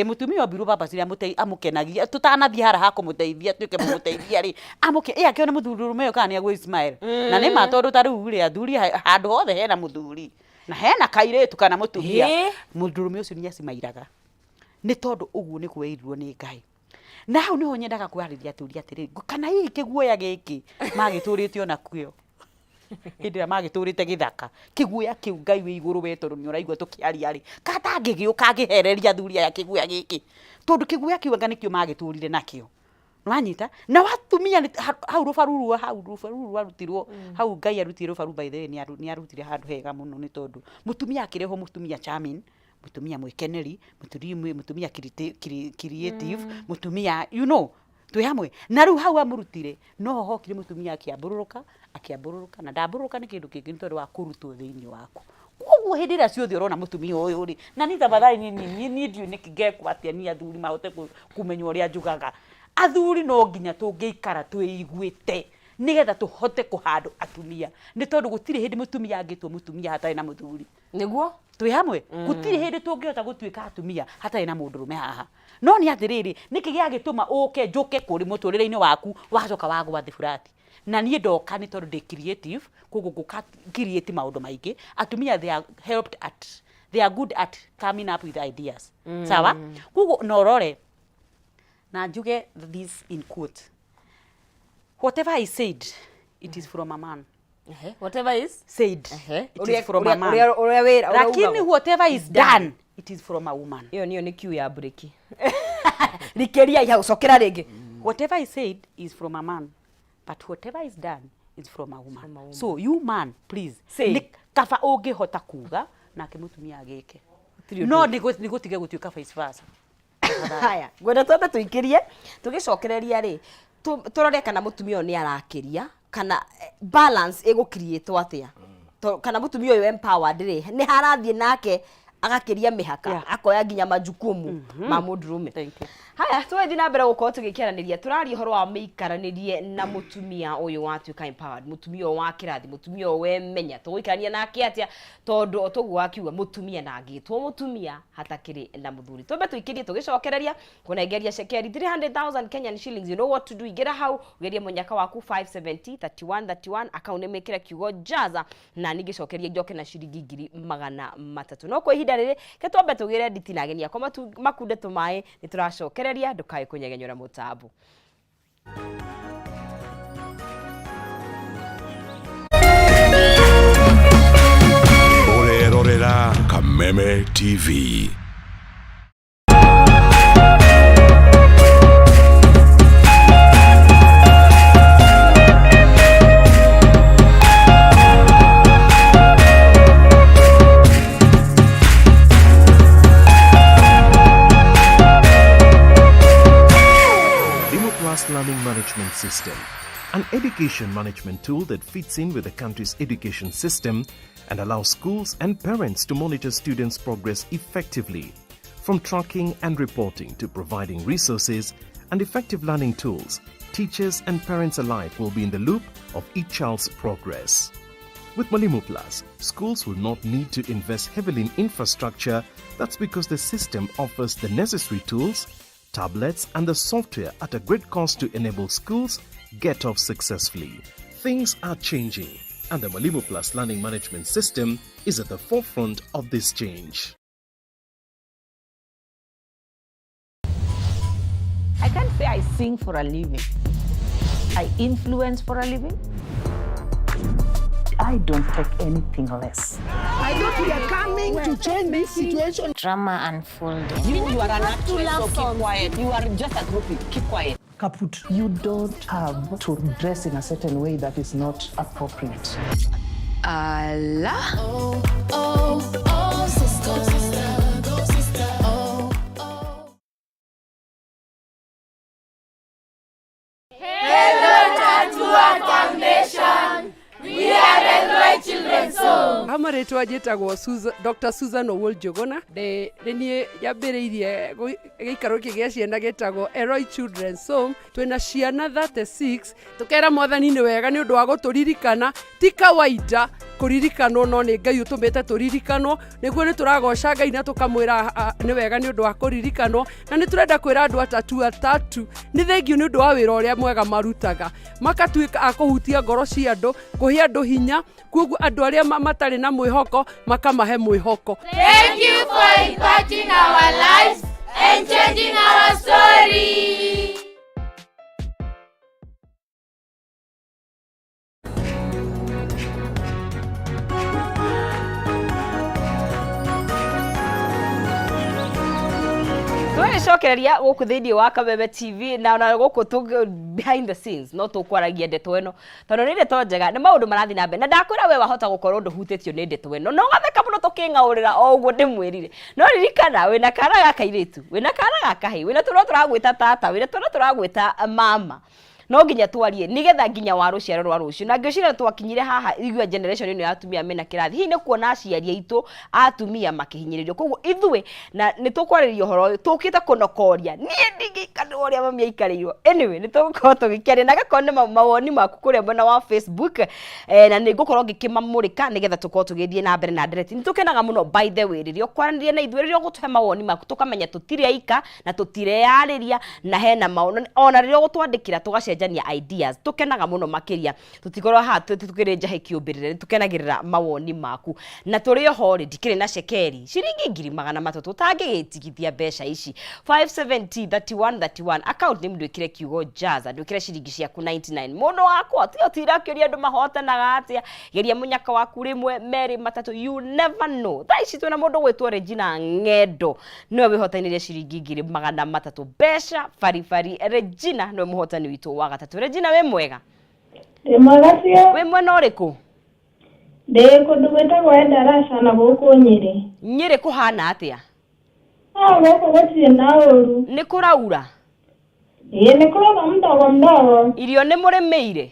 mutumia obiru baba ciria amukenagie tutanathie hara ha kumuteithia twike mumuteithia ri akiona muthuri rume kana ni agwe Ismail na ni matondu taru ri athuri handu hothe hena muthuri na hena kairetu kana mutumia muthuri ucio ni acimairaga ni tondu uguo ni kweirirwo ni Ngai na hau niho nyendaga kwariria athuri atiri kana hihi kiguoya giki magiturite ona kuo hindira magiturite githaka kiguoya kiu Ngai wi iguru we tondu ni uraigua tukiaria ri katangigiuka ngihereria athuri aya kiguoya giki tondu kiguoya kiu anga nikio magiturire nakio nwanyita na watumia hau rubaruru arutirwo hau Ngai arutire rubaru by the way ni arutire handu hega muno ni tondu mutumia akireho mutumia charming mutumia mwikeneri mutumia creative mutumia you know twi hamwe na riu hau amurutire no hokire mutumia akiambururuka na ndambururuka ni kindu kingi tondu wa kurutwo thiini waku koguo hindi ria ciothe urona mutumia uyu ri na ni tafadhali ni ndio nikigekwa atia ni athuri mahote kumenya uria njugaga athuri no nginya tungiikara twiguite nigetha tuhote kuhandu atumia ni tondu gutire hindi mutumia angitwo mutumia hatari na muthuri niguo twi hamwe gutiri hindi tungihota gutuika atumia hatarĩ na mũndũrũme haha no nĩ atĩrĩrĩ nĩkĩ gĩagĩtũma ũke njũke kũrĩ mũtũrĩre-inĩ waku wacoka wagwa thĩ burati na niĩ ndoka nĩ tondũ ndĩ creative koguo ngũka create maũndũ maingĩ atumia they are good at coming up with ideas sawa koguo no rore na njuge this in quote whatever I said it is from a man. Whatever is said it is from a man. Lakini whatever is done it is from a woman. Hiyo ni kiu ya breaki. Likeria ya usokera rege. Whatever is said is from a man, but whatever is done is from a woman. So you man, please say kaba ũngĩhota kuga nake mũtumia agĩke. No nĩgũtige gũtuĩka vice versa. Haya, gwenda twambe tuikirie tugicokereria ri turore kana mutumia ni arakiria kana balance ego create atia kana mutumia uyu empowered ri ni harathie nake agakiria mihaka akoya nginya majukumu ma mundurume. Haya twethi na mbere gukorwo tugikiaraniria turari horo wa miikaranirie na mutumia uyu watuika empowered mutumia wa kirathi mutumia we menya tugikarania nake atia tondu otogu akiuga mutumia na ngitwo mutumia hatakiri na muthuri twambe tuikirie tugicokereria kunengeria shekeri 300,000 Kenyan shillings. You know what to do, igera hau ugerie munyaka waku 570 31 account ni mekira kiugo jaza na nigicokeria njoke na ciringi 300 no kwa ihinda riri ke twambe tugire nditi na ageni akwa makunde tumae ni turacokereria ndukae kunyegenyora mutambo. Orerorera Kameme TV. Learning Management System, an education management tool that fits in with the country's education system and allows schools and parents to monitor students' progress effectively. From tracking and reporting to providing resources and effective learning tools, teachers and parents alike will be in the loop of each child's progress. With Mwalimu Plus, schools will not need to invest heavily in infrastructure. That's because the system offers the necessary tools, tablets and the software at a great cost to enable schools get off successfully. Things are changing and the Mwalimu Plus Learning Management System is at the forefront of this change. I can't say I sing for a living. I influence for a living. I don't take anything less. I thought we are coming to change this situation. Drama unfolding. You are an actress, so keep quiet. You are just a groupie. Keep quiet. Kaput. You don't have to dress in a certain way that is not appropriate. Allah. Oh, oh, oh, sister, go sister. Oh, oh. Hello, Tatua Foundation. We are the Loy Children's Home. Hamaretwa njĩtagwo Dr. Susan Owuor-Njũgũna nĩ yambĩrĩirie gĩikaro gĩkĩ gĩa ciana gĩtagwo Eloi Children's Home. Twĩna ciana 36 tũkera Mwathani nĩ wega nĩ ũndũ wa gũtũririkana ti kawaida kũririkanwo no nĩ Ngai ũtũmĩte tũririkanwo nĩguo nĩ tũragoca Ngai na tũkamwĩra nĩ wega nĩ ũndũ wa kũririkanwo na nĩ turenda kwĩra andũ atatu nĩ thengiũ nĩ ũndũ wa wĩra ũrĩa mwega marutaga makatuĩka a kũhutia ngoro cia andũ kũhe andũ hinya koguo andũ arĩa matarĩ na mwĩhoko makamahe mwĩhoko. Thank you for impacting our lives and changing our story. Cokereria guku thiini wa Kameme TV na guku tu behind the scenes no tukwaragia ndeto eno tondu ni ndeto njega ni maundu marathi na mbere na ndakwira we wahota gukorwo nduhutitio ni ndeto eno no gatheka muno tukingaurira o uguo ndimwirire no ririkana wina kana gaka iritu wina kana gaka hi wina turagwita tata wina turagwita mama no nginya twarie nigetha nginya wa ruciaro rwa rucio na ngĩcira twakinyire haha igua generation ino ya atumia mena kirathi hi nĩ kuona aciari aitũ atumia makihinyĩrĩrio koguo ithuĩ na nĩ tũkwarĩria ũhoro ũyũ tũkĩte kũnokoria niĩ ndingĩikara ũrĩa mami aikarĩirwo anyway nĩ tũgũkorwo tũgĩkĩaria na gakone mawoni maku kũrĩa mwena wa Facebook na nĩ ngũkorwo ngĩkĩmamũrĩka nigetha tũkorwo tũgĩthiĩ na mbere na ndereti nĩ tũkenaga mũno by the way rĩrĩa ũkwaranĩria na ithuĩ rĩrĩa ũgũtũhe mawoni maku tũkamenya tũtirĩ aika na tũtireyarĩria na hena maono ona rĩrĩa ũgũtwandĩkĩra tũgacenjania ideas tũkenaga mũno makĩria tũtikorwo haha tũkĩrĩ njahe kĩũmbĩrĩre tũkenagĩrĩra mawoni maku na tũrĩ oho rĩ ndikĩrĩ na cekeri ciringi 300 tũtangĩgĩtigithia mbeca ici 5703131 account nĩ ndwĩkire kiugo jaza ndwĩkire ciringi ciaku 99 mũno wakwa tirakĩũria andũ mahotanaga atĩa geria mũnyaka waku rĩmwe merĩ matatũ you never know thaa ici twĩna mũndũ gwĩtwo Regina Ng'endo nĩwe wĩhotanĩire ciringi 300 mbeca baribari Regina nĩwe mũhotani witũ wa gatatũ Regina wĩ mwega mwega cio wĩ mwena ũrĩkũ ndĩ kũndũ gwĩtagwo Endarasha na gũkũ Nyĩrĩ kũhana atĩa gũkũ gũtirĩ na ũru nĩ kũraura nĩ kũraura mdogo irio nĩ mũrĩmĩire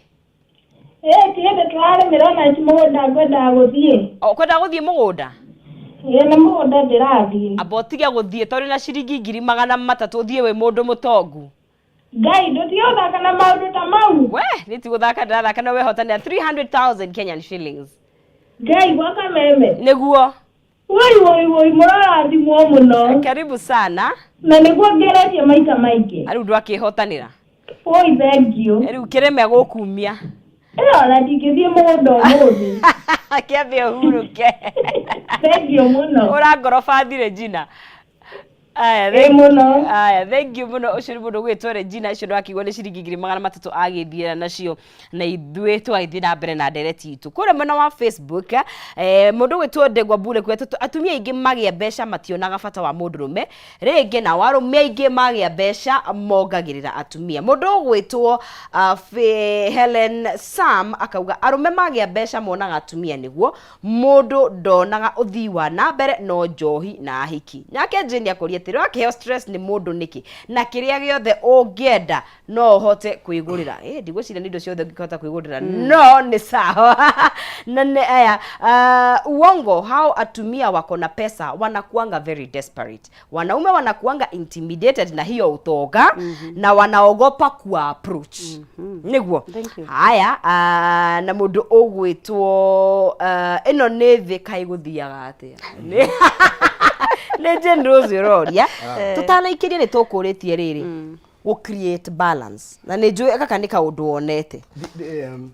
tiende twarĩmĩra na mũgũnda ngwendaga gũthiĩ kwenda gũthiĩ mũgũnda nĩ mũgũnda ndĩrathiĩ amba ũtige gũthiĩ tondũ na ciringi 300 ũthiĩ wĩ mũndũ mũtongu Ngai ndũtiothaka na maũndũ ta mau we nĩ ti gũthaka ndathaka na wehotanĩra 300,000 Kenyan shillings Ngai gwa Kameme nĩguo woi mũrathimwo mũno karibu sana na nĩguo ngeretie maita maingĩ rĩu ndwakĩhotanĩra oi thank you rĩu kĩreme gũkumia ona ndingĩthiĩ mũgũnda ũmũthĩ kĩambe ũhurũke thank you mũno ũrangoroba thire Regina aya thank you mũno ũcio nĩ mũndũ gwĩtwo Regina ũcio ndwakĩigua nĩ ciringi 300 agĩthiĩra nacio na ithuĩ twagĩthiĩ na mbere na ndereti itũ kũrĩa mwena wa Facebook mũndũ gwĩtwo Ndegwa Bure kwetwo atumia aingĩ magĩa mbeca mationaga bata wa mũndũrũme rĩngĩ na warũme aingĩ magĩa mbeca mongagĩrĩra atumia mũndũ gwĩtwo Helen Sam akauga arũme magĩa mbeca monaga atumia nĩguo mũndũ ndonaga ũthii wa na mbere no njohi na ahiki nake Jane akũria atĩ wakĩheo stress nĩ mũndũ nĩkĩ na kĩrĩa gĩothe ũngĩenda no ũhote kwĩgũrĩra ndigwĩciria nĩ indo ciothe ũngĩhota kwĩgũrĩra no nĩ sawa na aya uongo how atumia wako na pesa wanakuanga very desperate wanaume wanakuanga intimidated na hiyo utoga na wanaogopa ku approach nĩguo haya na mũndũ ũgwĩtwo ĩno nĩ thĩ kaĩ gũthiaga atĩa Legend Rose Roria tutanaikĩria nĩ tũkũrĩtie rĩrĩ gũ create balance na nĩ njũĩ aka nĩ kaũndũ wonete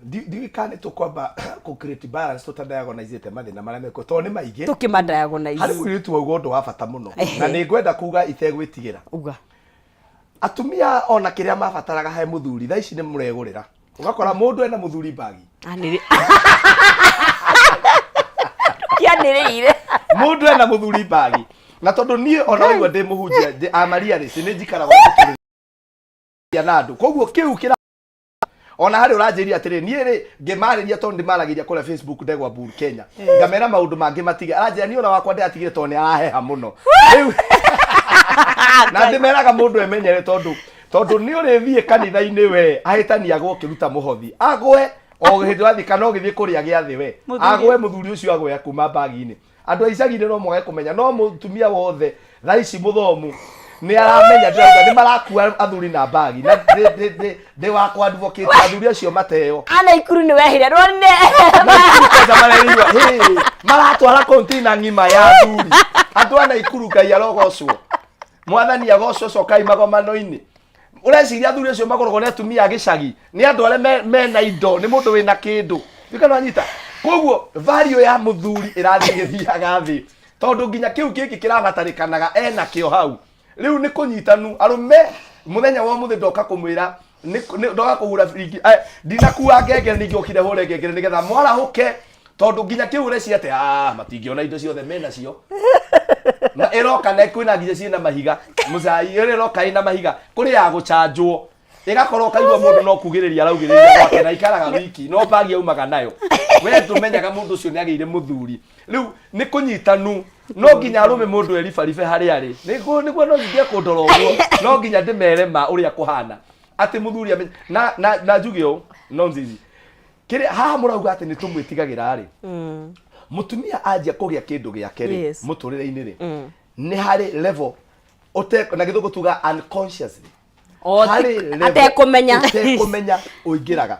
ndigikane tũkwamba gũ create balance tutadiagonizete mathĩna marĩa meko tondũ nĩ maingĩ tũkĩmadiagonize harĩ mũirĩtu wauga ũndũ wa bata mũno na nĩ ngwenda kuga itegwĩtigĩra uga atumia ona kĩrĩa mabataraga he mũthuri thaa ici nĩ mũregũrĩra ũgakora mũndũ ena mũthuri bagi kianĩrĩire mũndũ ena mũthuri bagi na tondũ niĩ ona waigua ndĩ mũhunjia amaria rĩ nĩ njikaraga gũtũrĩria na andũ koguo kĩu kĩra ona harĩ ũranjĩria atĩrĩ niĩ rĩ ngĩmarĩria tondũ ndĩmaragĩria kũrĩa Facebook Ndegwa Bure Kenya ngamera maũndũ mangĩ matige aranjĩra niĩ ona wakwa ndĩatigire tondũ nĩ araheha mũno rĩu na ndĩmeraga mũndũ emenyere tondũ nĩ ũrĩthiĩ kanitha-inĩ we ahĩtania gũkĩruta mũhothi agwe o hĩndĩ wathi kana ũgĩthiĩ kũrĩa gĩathĩ we agwe mũthuri ũcio agwe kuma bagi-inĩ andũ a icagi-inĩ no mwage kũmenya no mũtumia wothe thaa ici mũthomu nĩ aramenya ndĩrauga nĩ marakua athuri na bagi na ndĩ wakwa advocate athuri acio mateo ana ikuru nĩ wehire rone maratwara container ng'ima ya athuri andũ ana ikuru Ngai arogocwo mwathani agocwo cokai magomano-inĩ ũreciria athuri acio makoragwo nĩ atumia a gĩcagi nĩ andũ arĩa mena indo nĩ mũndũ wĩna kĩndũ ndikana anyita koguo value ya mũthuri ĩrathiĩ gĩthiaga thĩ tondũ nginya kĩu kĩngĩ kĩragatarĩkanaga ena kĩo hau rĩu nĩ kũnyitanu arũme mũthenya wa mũthĩ ndoka kũmwĩra ndoka kũgũra biringi ndinakuua ngengere ningĩokire hũre ngengere nĩgetha mwarahũke tondũ nginya kĩu ũreciria atĩ matingĩona indo ciothe menacio na ĩroka na kwĩna nginya ciĩna mahiga mũcai ĩroka ĩna mahiga kũrĩ ya gũcanjwo ĩgakorwo kaigua mũndũ no kugĩrĩria araugĩrĩria gwake na ikaraga wiki no bagi aumaga nayo we ndũmenyaga mũndũ ũcio nĩ agĩire mũthuri rĩu nĩ kũnyitanu no nginya arũme mũndũ eribaribe harĩa arĩ nĩguo no ngĩe kũndora ũguo no nginya ndĩmere ma ũrĩa kũhana ati muthuri amenye na njugio nonzizi kire haha murauga ati ni tumwitigagira ri mutumia anjia kugia kindu giake ri muturire-ini ri ni hari level na githungu tuga unconsciously atekumenya uingiraga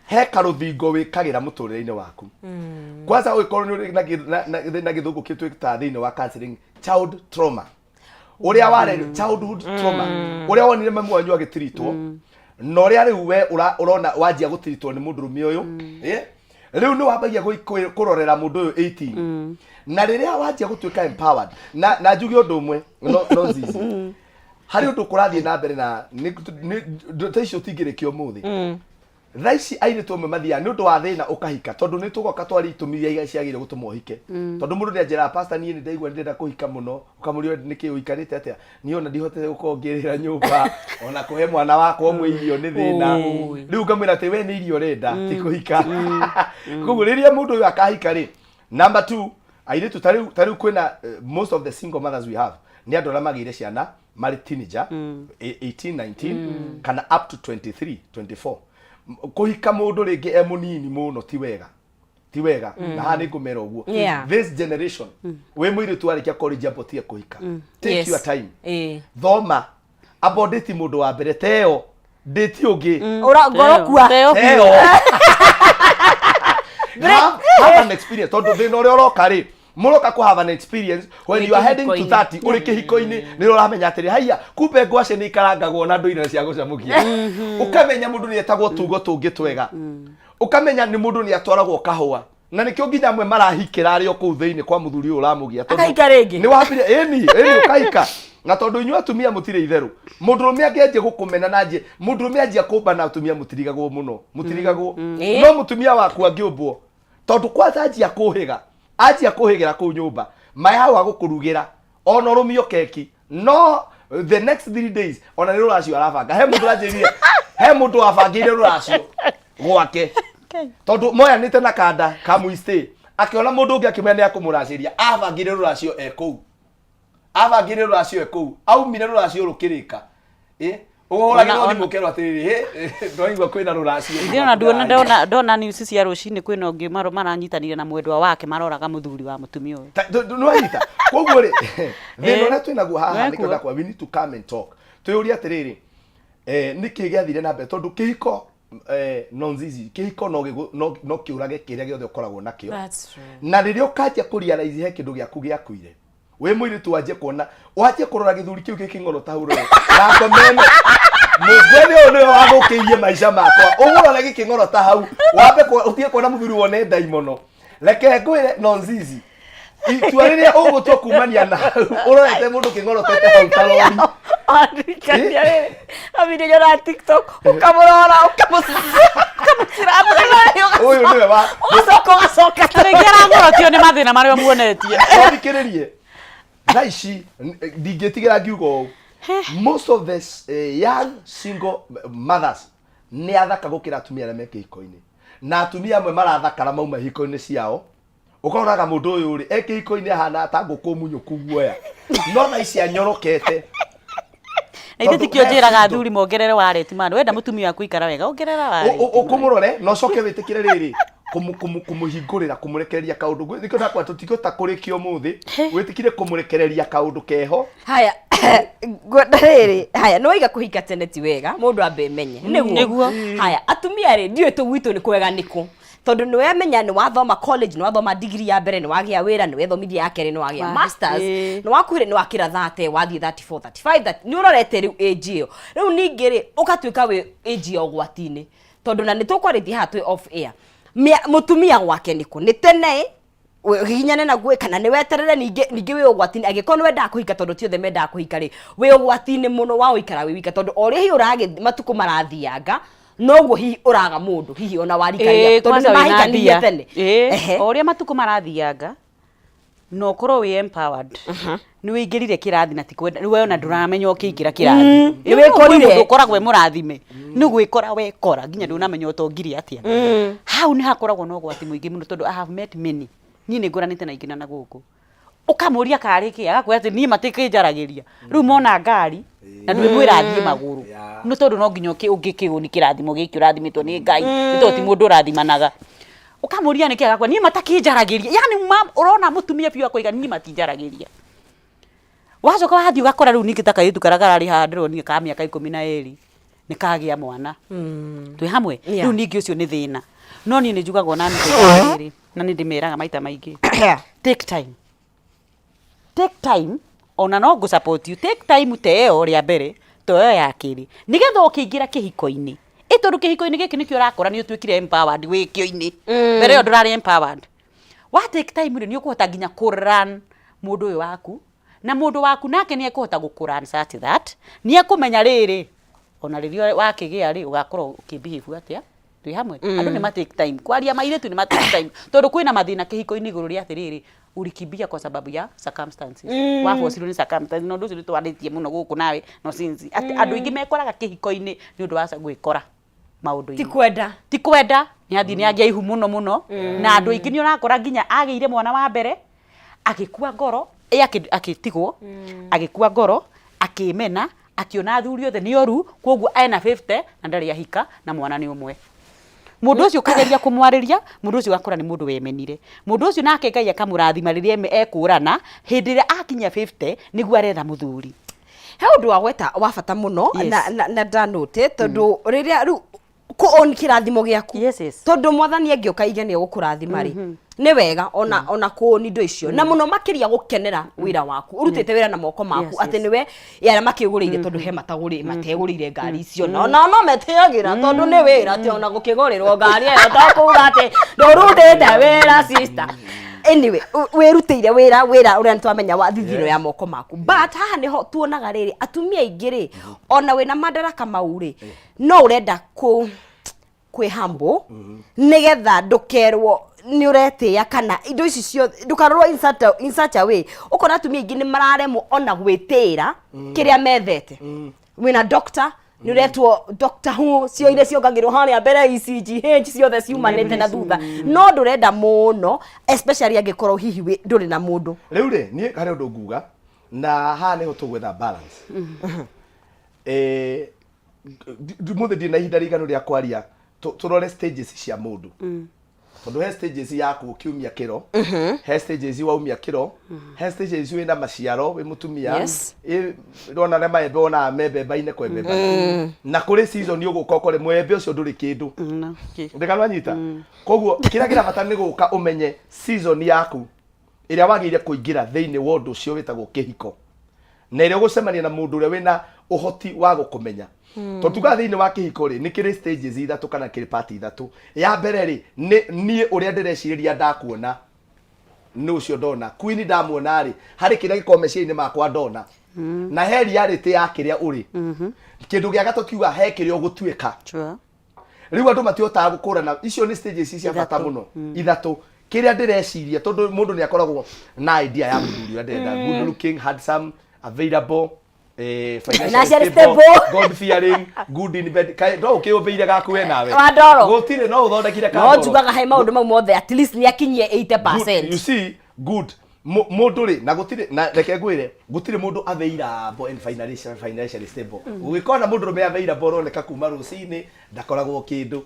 he karuthingo wikagira muturire-ini waku kwanza uikorwo ni na githungu kitwita thiini wa counseling child trauma uria ware childhood trauma uria wonire mamu wanyu agitiritwo no ria riu we urona wanjia gutiritwo ni mundurumi uyu riu ni wambagia kurorera mundu uyu 18 na riria wanjia gutuika empowered na njugi undu umwe no zizi hari undu kurathie na mbere na taicio tingirikio muthi thaici airitu amwe mathia ni undu wa thina ukahika tondu ni tugoka twari itumia iga ciagire gutumwo hike tondu mundu ni anjira pastor ni ndaigua ndenda kuhika muno ukamurio niki uikarite atia ni ona ndihote gukongirira nyumba ona kuhe mwana wako omwe irio ni thina riu ngamwira ati we ni irio renda ti kuhika koguo riria mundu uyu akahika ri number 2 airitu tariu kwina most of the single mothers we have ni andu magire ciana mari teenager 18 19 kana up to 23 24 kuhika mundu ringi e munini muno ti wega na hani ngumera uguo this generation we mwiri tu arikia college apotie kuhika take your time thoma abodeti mundu wa mbere teo deti ungi ngorokua teo have an experience tondu thina uria uroka ri muroka ku have an experience when you are heading to 30 uri kihiko-ini ni uramenya atiri haiya kumbe ngwace ni ikarangagwo na ndoire cia gucamukia ukamenya mundu ni etagwo tugo tungi twega ukamenya ni mundu ni atwaragwo kahua na nikio nginya amwe marahikira ari o kuu thiini kwa muthuri uyu uramugia akaika ringi ni wambire eni ukaika na tondu inyu atumia mutire itheru mundurume angeje gukumena nanje mundurume anjia kumba na atumia mutirigagwo muno mutirigagwo no mutumia waku angiumbwo tondu kwanza anjia kuhigira ku nyumba mai hau agukurugira ona rumio keki no the next 3 days ona ni ruracio arabanga he mundu wabangire ruracio gwake tondu moya nite na kanda kamuiste akiona mundu ungi akimenya ni akumuraciria abangire ruracio abangire ruracio aumire ruracio rukirika uhoragirwo thimu kerwo atiriri ndoigwa kwina ruracio ndiona ndona news cia rucini kwina ungi maranyitanire na mwendwa wake maroraga muthuri wa mutumia uyu nwanyita koguo ri thina na twinaguo haha ni kwenda kwa we need to come and talk tuyuria atiriri niki giathire na mbere tondu kihiko nonzizi kihiko no kiurage kiria giothe ukoragwo nakio na riria ukanjia kurealize he kindu giaku giakuire we mwiri tu anje kuona waje kurora githuri kiu gikingoro tahuro na Kameme mugwele ono wagukirie maisha makwa ugurora gikingoro ta hau wambe utie kuona muthuri wone ndai muno reke ngwire nonzizi itwariria ugutwa kumania na urorete mundu kingoro tete hau talori andikania riri video ya TikTok ukamurora ukamusira uyu niwe wa usoka taregera ngorotio ni mathina maria muonetie thikiririe thaici ndingitigira ngiugo most of the young single mothers ni athaka gukira atumia aria me kihiko-ini na atumia amwe marathakara mauma hiko-ini ciao ukoraga mundu uyu ri ekihiko-ini hana ta nguku munyuku guoya no thaici anyorokete na ithe tikio njiraga athuri mongerere wareti manu wenda mutumia waku ikara wega ongerera wareti ukumurore no coke witikire riri kumuhingurira kumurekereria kaundu niko nakwa tutikota kurikio muthi witikire kumurekereria kaundu keho haya ndariri haya no iga kuhika tene ti wega mundu ambe menye niguo haya atumia ri ndiwe tu gwitu ni kwega niku tondu ni wemenya ni wathoma college ni wathoma degree ya mbere ni wagia wira ni wethomithia ya keri ni wagia masters ni wakuhire ni wakira 30 wathi 34 35 that ni urorete riu age iyo riu ningi ri ukatuika we age yo gwatini tondu na ni tukwarithi ha twi off air mutumia gwake niku ni tene hinyane na gwe kana ni weterere ningi we ugwatini agikorwo wenda kuhika tondu ti othe menda kuhika ri we ugwatini muno wa uikara we wika tondu ori hi urage matuku marathianga noguo hihi uraga mundu hihi ona warikaria tondu ni mahikanie tene oria matuku marathianga no korwo we empowered ni wingirire kirathi na tikwenda ni we ona nduramenya ukiingira kirathi ni wikorire ukoragwe murathime ni gwikora wekora nginya ndunamenya utongiri atia hau ni hakoragwo no gwati muingi muno tondu I have met many ni nguranite na ingina na guku ukamuria kariki agakwira ati ni matikinjaragiria riu mona ngari na ndwe mwira athie maguru no tondu no nginya ungikiguni kirathimo giki urathimitwo ni Ngai ni tondu ti mundu urathimanaga ukamuria niki agakwira ni matakinjaragiria yani urona mutumia biu akoiga ni matinjaragiria wacoka wathi ugakora riu ningi takaitu karagarari handiro ni ka miaka 12 ni kagia mwana twi hamwe riu ningi ucio ni thina no ni njugaga na niki na ni ndimeraga maita maingi take time ona no go support you take time teo ria mbere toyo ya kiri nigetha ukiingira kihiko-ini itondu kihiko-ini giki nikio urakora ni utwikire empowered wikio-ini mbere yo ndurari empowered wa take time ni ukuhota nginya kuran mundu uyu waku na mundu waku nake ni ekuhota gukuran such that ni ekumenya riri ona ririo wakigia ri ugakorwo ukibehave atia twi hamwe andu ni ma take time kwaria mairetu ni ma take time tondu kwina mathina kihiko-ini iguru ria atiriri urikimbia kwa sababu ya circumstances waforcirwo ni circumstances no nducio twaritie muno guku nawe no sinzi ati andu ingi mekoraga kihiko-ini ni undu wa gwikora maundu ti kwenda ni athi ni agia ihu muno na andu ingi ni urakora nginya ageire mwana wa mbere agikua ngoro akitigwo agikua ngoro akimena akiona athuri othe ni oru koguo ena 50 na ndari ahika na mwana ni umwe mundu ucio kageria kumwariria mundu ucio akora ni mundu wemenire mundu ucio nake Ngai akamurathima riria ekurana hindi ria akinya 50 niguo aretha muthuri he undu wa gweta wa bata muno na ndanote tondu riria ru ku on kirathimo giaku tondu mwathani angioka ige ni gukurathima ri ni wega ona ku ni ndo icio na muno makiria gukenera wira waku urutite wira na moko maku ati niwe yara makigurire tondu he mategurire ngari icio no meteagira tondu ni wira ati ona gukigurirwo ngari eyo takuga ati ndurutite wira sister anyway wirutire wira uria ntwamenya wa thithiro ya moko maku but haha niho tuonaga riri atumia ingiri ona wina madaraka mauri no urenda kwi hambo nigetha ndukerwo ni uretia kana indo ici cio ndukarorwo in such a way ukona atumia ingi ni mararemwo ona gwitira kiria methete wina doctor ni uretwo doctor hu cio ile ciongagirwo haria mbere ECG ciothe ciumanite na thutha no ndurenda muno especially angikorwo hihi nduri na mundu riu ri ni kare undu nguga na haha niho tugwetha balance muthe ndina ihinda riganu ria kwaria turore stages cia mundu tondu he stages yaku ukiumia kiro he stages waumia kiro he stages wina maciaro wi mutumia rona na maembe ona mebemba-ine kwa mbemba na kuri season uguka ukore mwembe ucio nduri kindu ndikana nyita koguo kira bata ni guka umenye season yaku iria wagire kuingira thiini wa undu ucio witagwo kihiko na iria gucemania na mundu uria wina uhoti wa gukumenya to tuga thiini wa kihiko ri ni kiri stages ithatu kana kiri part ithatu ya mbere ri ni uria ndireciria ndakuona ni ucio ndona queen ndamuona ri hari kiria gikomeciini makwa ndona na he reality ya kiria uri kindu gia gato kiuga he kiria ugutwika riu andu matiota gukurana icio ni stages cia bata muno ithatu kiria ndireciria tondu mundu ni akoragwo na idea ya muthuri wa ndenda good looking handsome available financial stable god fearing good in bed kai ndo ukiubeire gaku we nawe gutire no uthondekire ka no njugaga he maundu mau mothe at least ni akinyie 80%. You see good mundu ri na gutire na reke ngwire gutire mundu aveira bo in financial stable ugikona mundu rume aveira bo roneka kuma rucini ndakoragwo kindu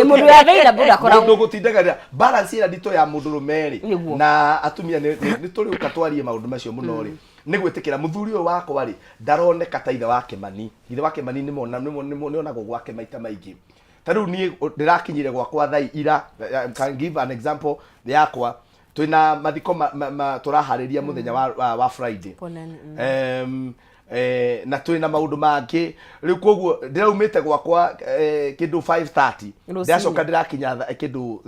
mundu aveira bo ndakoragwo mundu gutindaga balance ira ndito ya mundu rume ri na atumia ni turi ukatwarie maundu macio muno ri ni gwitikira muthuri uyu wakwa ri ndaroneka ta ithe wake mani ni mona ni ona gwake maita maingi tariu ni ndirakinyire gwakwa thai ira can give an example yakwa twina mathiko turahariria muthenya wa Friday na twina maundu mangi riu koguo ndiraumite gwakwa kindu 5:30 ndacoka ndirakinya kindu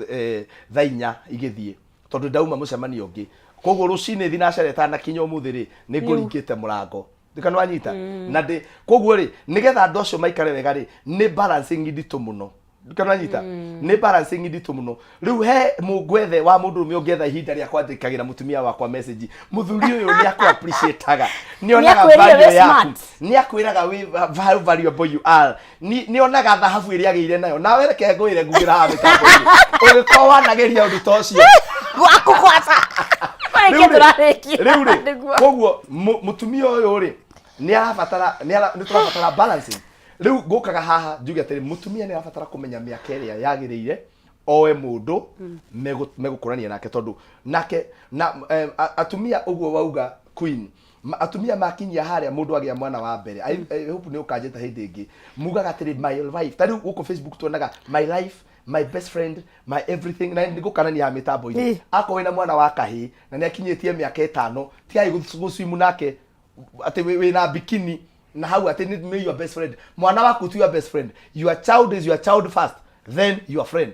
thainya igithie tondu ndauma mucemanio ungi koguo rucini thinacereta na kinyo muthiri ni nguringite murango ndikano anyita na ndi koguo ri nigetha andu acio maikare wega ri ni balancing ndito muno ndikano anyita ni balancing ndito muno riu he mungwethe wa mundu rume ungetha ihinda ria kwandikagira mutumia wakwa message muthuri uyu ni aku appreciateaga ni onaga value yaku ni akwiraga we how valuable you are ni onaga thahabu iria ageire nayo nawe reke ngwire ngugira ha mitambo ugikowa nageria undu tocio gwaku kwasa reke turareki riu koguo mutumia uyu ri ni turabatara balancing riu ngukaga haha njuge atiri mutumia ni arabatara kumenya miaka iria yagiriire oe mundu megukurania nake tondu nake na atumia uguo wauga queen atumia makinyia haria mundu agia mwana wa mbere I hope ni ukanjeta hindi ingi mugaga atiri my life tari guko Facebook tuonaga my life my best friend my everything na nigukanania ha mitambo ini ako wina mwana wa kahi na ni akinyitie miaka 5 ti ai gusuimu nake ati wina bikini na hau ati ni your best friend mwana waku tu your best friend your child is your child first then your friend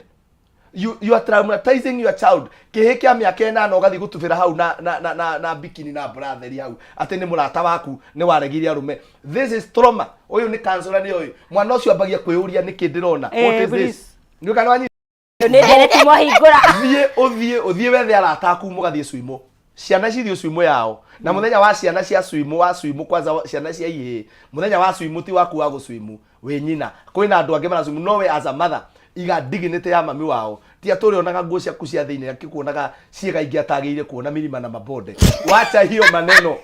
you are traumatizing your child kihiki miaka 8 ugathi gutubira hau na bikini na brother hau ati ni murata waku ni waregiria rume this is trauma uyu ni cancer ni uyu mwana ucio ambagia kwiyuria niki ndirona what is this ni kanwanyi ni ndereti mohingura uthie wethe arata aku mugathie swimo ciana cithio swimo yao na muthenya wa ciana cia swimo kwanza ciana cia iye muthenya wa swimo ti waku wa guswimu we nyina kwina andu angi mara swimo no we as a mother iga dignity ya mami wao ti aturi onaga nguo ciaku cia thiini akikuonaga ciega ingi atagiire kuona milima na mabonde wacha hiyo maneno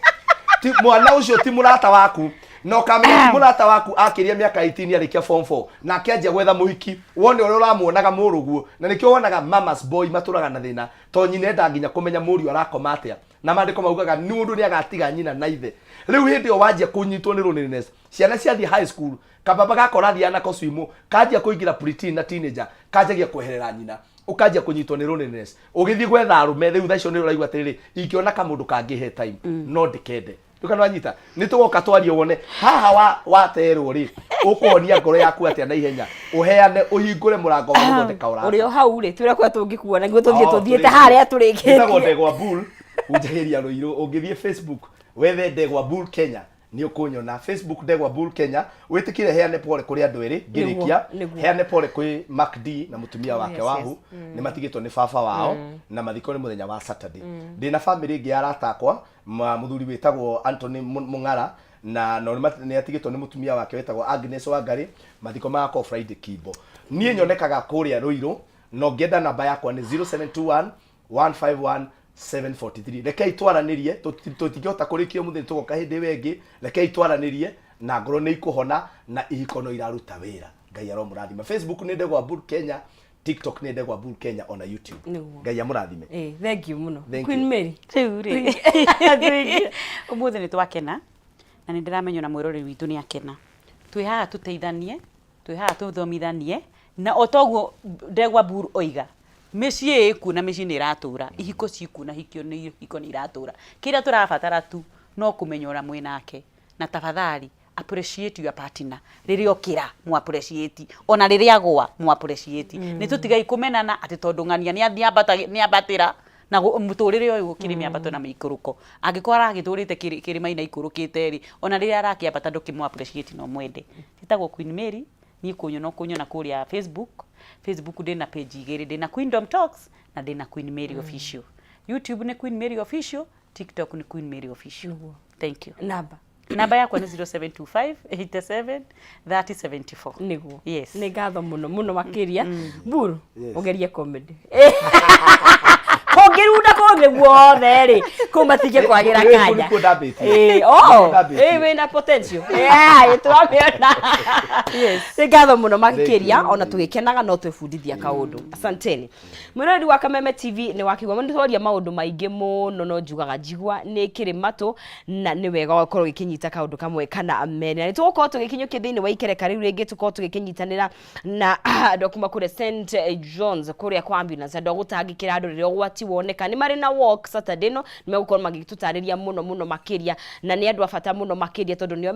ti mwana ucio ti murata waku no kamenya ti murata waku akiria miaka 18 arikia form 4 na akianjia gwetha muhiki wone uri uramuonaga muruguo na nikio wonaga mama's boy maturaga na thina to nyine enda nginya kumenya muri arakoma atia na mandiko maugaga ni mundu ni agatiga nyina na ithe riu hindi o wanjia kunyitwo ni loneliness ciana ciathi high school kababa gakora thia na koswimo kanjia kuingira preteen na teenager kanjagia kweherera nyina ukanjia kunyitwo ni loneliness ugithi gwetha arume riu thaicio ni uraigwa atiriri ingiona kamundu kangihe time no ndikende tukanwanyita nitugoka twario wone haha waterwo ri ukonia ngoro yaku atia na ihenya uheane uhingure murango wa guthondeka urata uri o hau ri twira kwa tungikuona niguo tuthiete haria turikite ndegwa bull unjahiria ruiru ungithie Facebook wethe ndegwa bull Kenya ni ukunyona Facebook ndegwa bull Kenya witikire heane pole kuri andu eri ngirikia heane pole kuri MacD na mutumia wake wahu ni matigitwo ni baba wao na mathiko ni muthenya wa Saturday ndina family ingi aratakwa muthuri witagwo Anthony Mungara na ni atigitwo ni mutumia wake witagwo Agnes Wangari mathiko mako Friday Kibo nie nyonekaga kuria ruiru no ngenda namba yakwa ni 0721 151 743 rekei twaranirie tutingihota kurikio muthenya tugoka hindi wengi rekei twaranirie na ngoro ni ikuhona na ihikono iraruta wira ngai aromurathima Facebook ni ndegwa bull Kenya TikTok ni ndegwa bull Kenya ona YouTube ngai amurathime thank you muno Queen Mary riuri umuthi ni twakena na ni ndiramenyo na mwirori witu ni akena twi haha tuteithanie twi haha tuthomithanie na otoguo ndegwa bull oiga mĩciĩ ĩku na mĩciĩ nĩ ĩratũra ihiko ciku na hikio nĩ ihiko nĩ ĩratũra kĩrĩa tũrabatara tu no kũmenya ũrĩa mwĩ nake na tafadhali appreciate your partner rĩrĩa okĩra mu appreciate ona rĩrĩa agwa mu appreciate nĩ tũtigai kũmenana atĩ tondũ ng'ania nĩ ambatĩra na mũtũrĩre ũyũ ũkĩrĩ mĩambato na mĩikũrũko angĩkorwo aragĩtũrĩte kĩrĩma-inĩ ikũrũkĩte rĩ ona rĩrĩa arakĩambata ndũkĩmũ appreciate no mwende njĩtagwo Queen Mary niĩ kũnyona kũrĩa Facebook ndina page igiri ndina Queendom Talks na ndina Queen Mary Official YouTube ni Queen Mary Official TikTok ni Queen Mary Official thank you namba yakwa ni 0725 87 3074 niguo yes ni ngatho muno makiria buru ugerie comedy ngirunda ko niguo theri kumatige kwagira kanya we na potential itwamiona yes ngatho muno makiria ona tugikenaga no twebundithia kaundu asanteni mwirori wa Kameme TV ni wakigwa mundu thoria maundu maingi muno no njugaga njigwa ni kirimatu na ni wega gukorwo gikinyita kaundu kamwe kana mene ni tugukorwo tugikinyukia thiini wa ikereka riu ringi tukorwo tugikinyitanira na dokuma kure St John's kuria kwa ambulance andu gutangikira andu ririo gwati woneka ni mari na walk Saturday no ni megukorwo magitutariria muno makiria na ni andu afata muno makiria tondu nio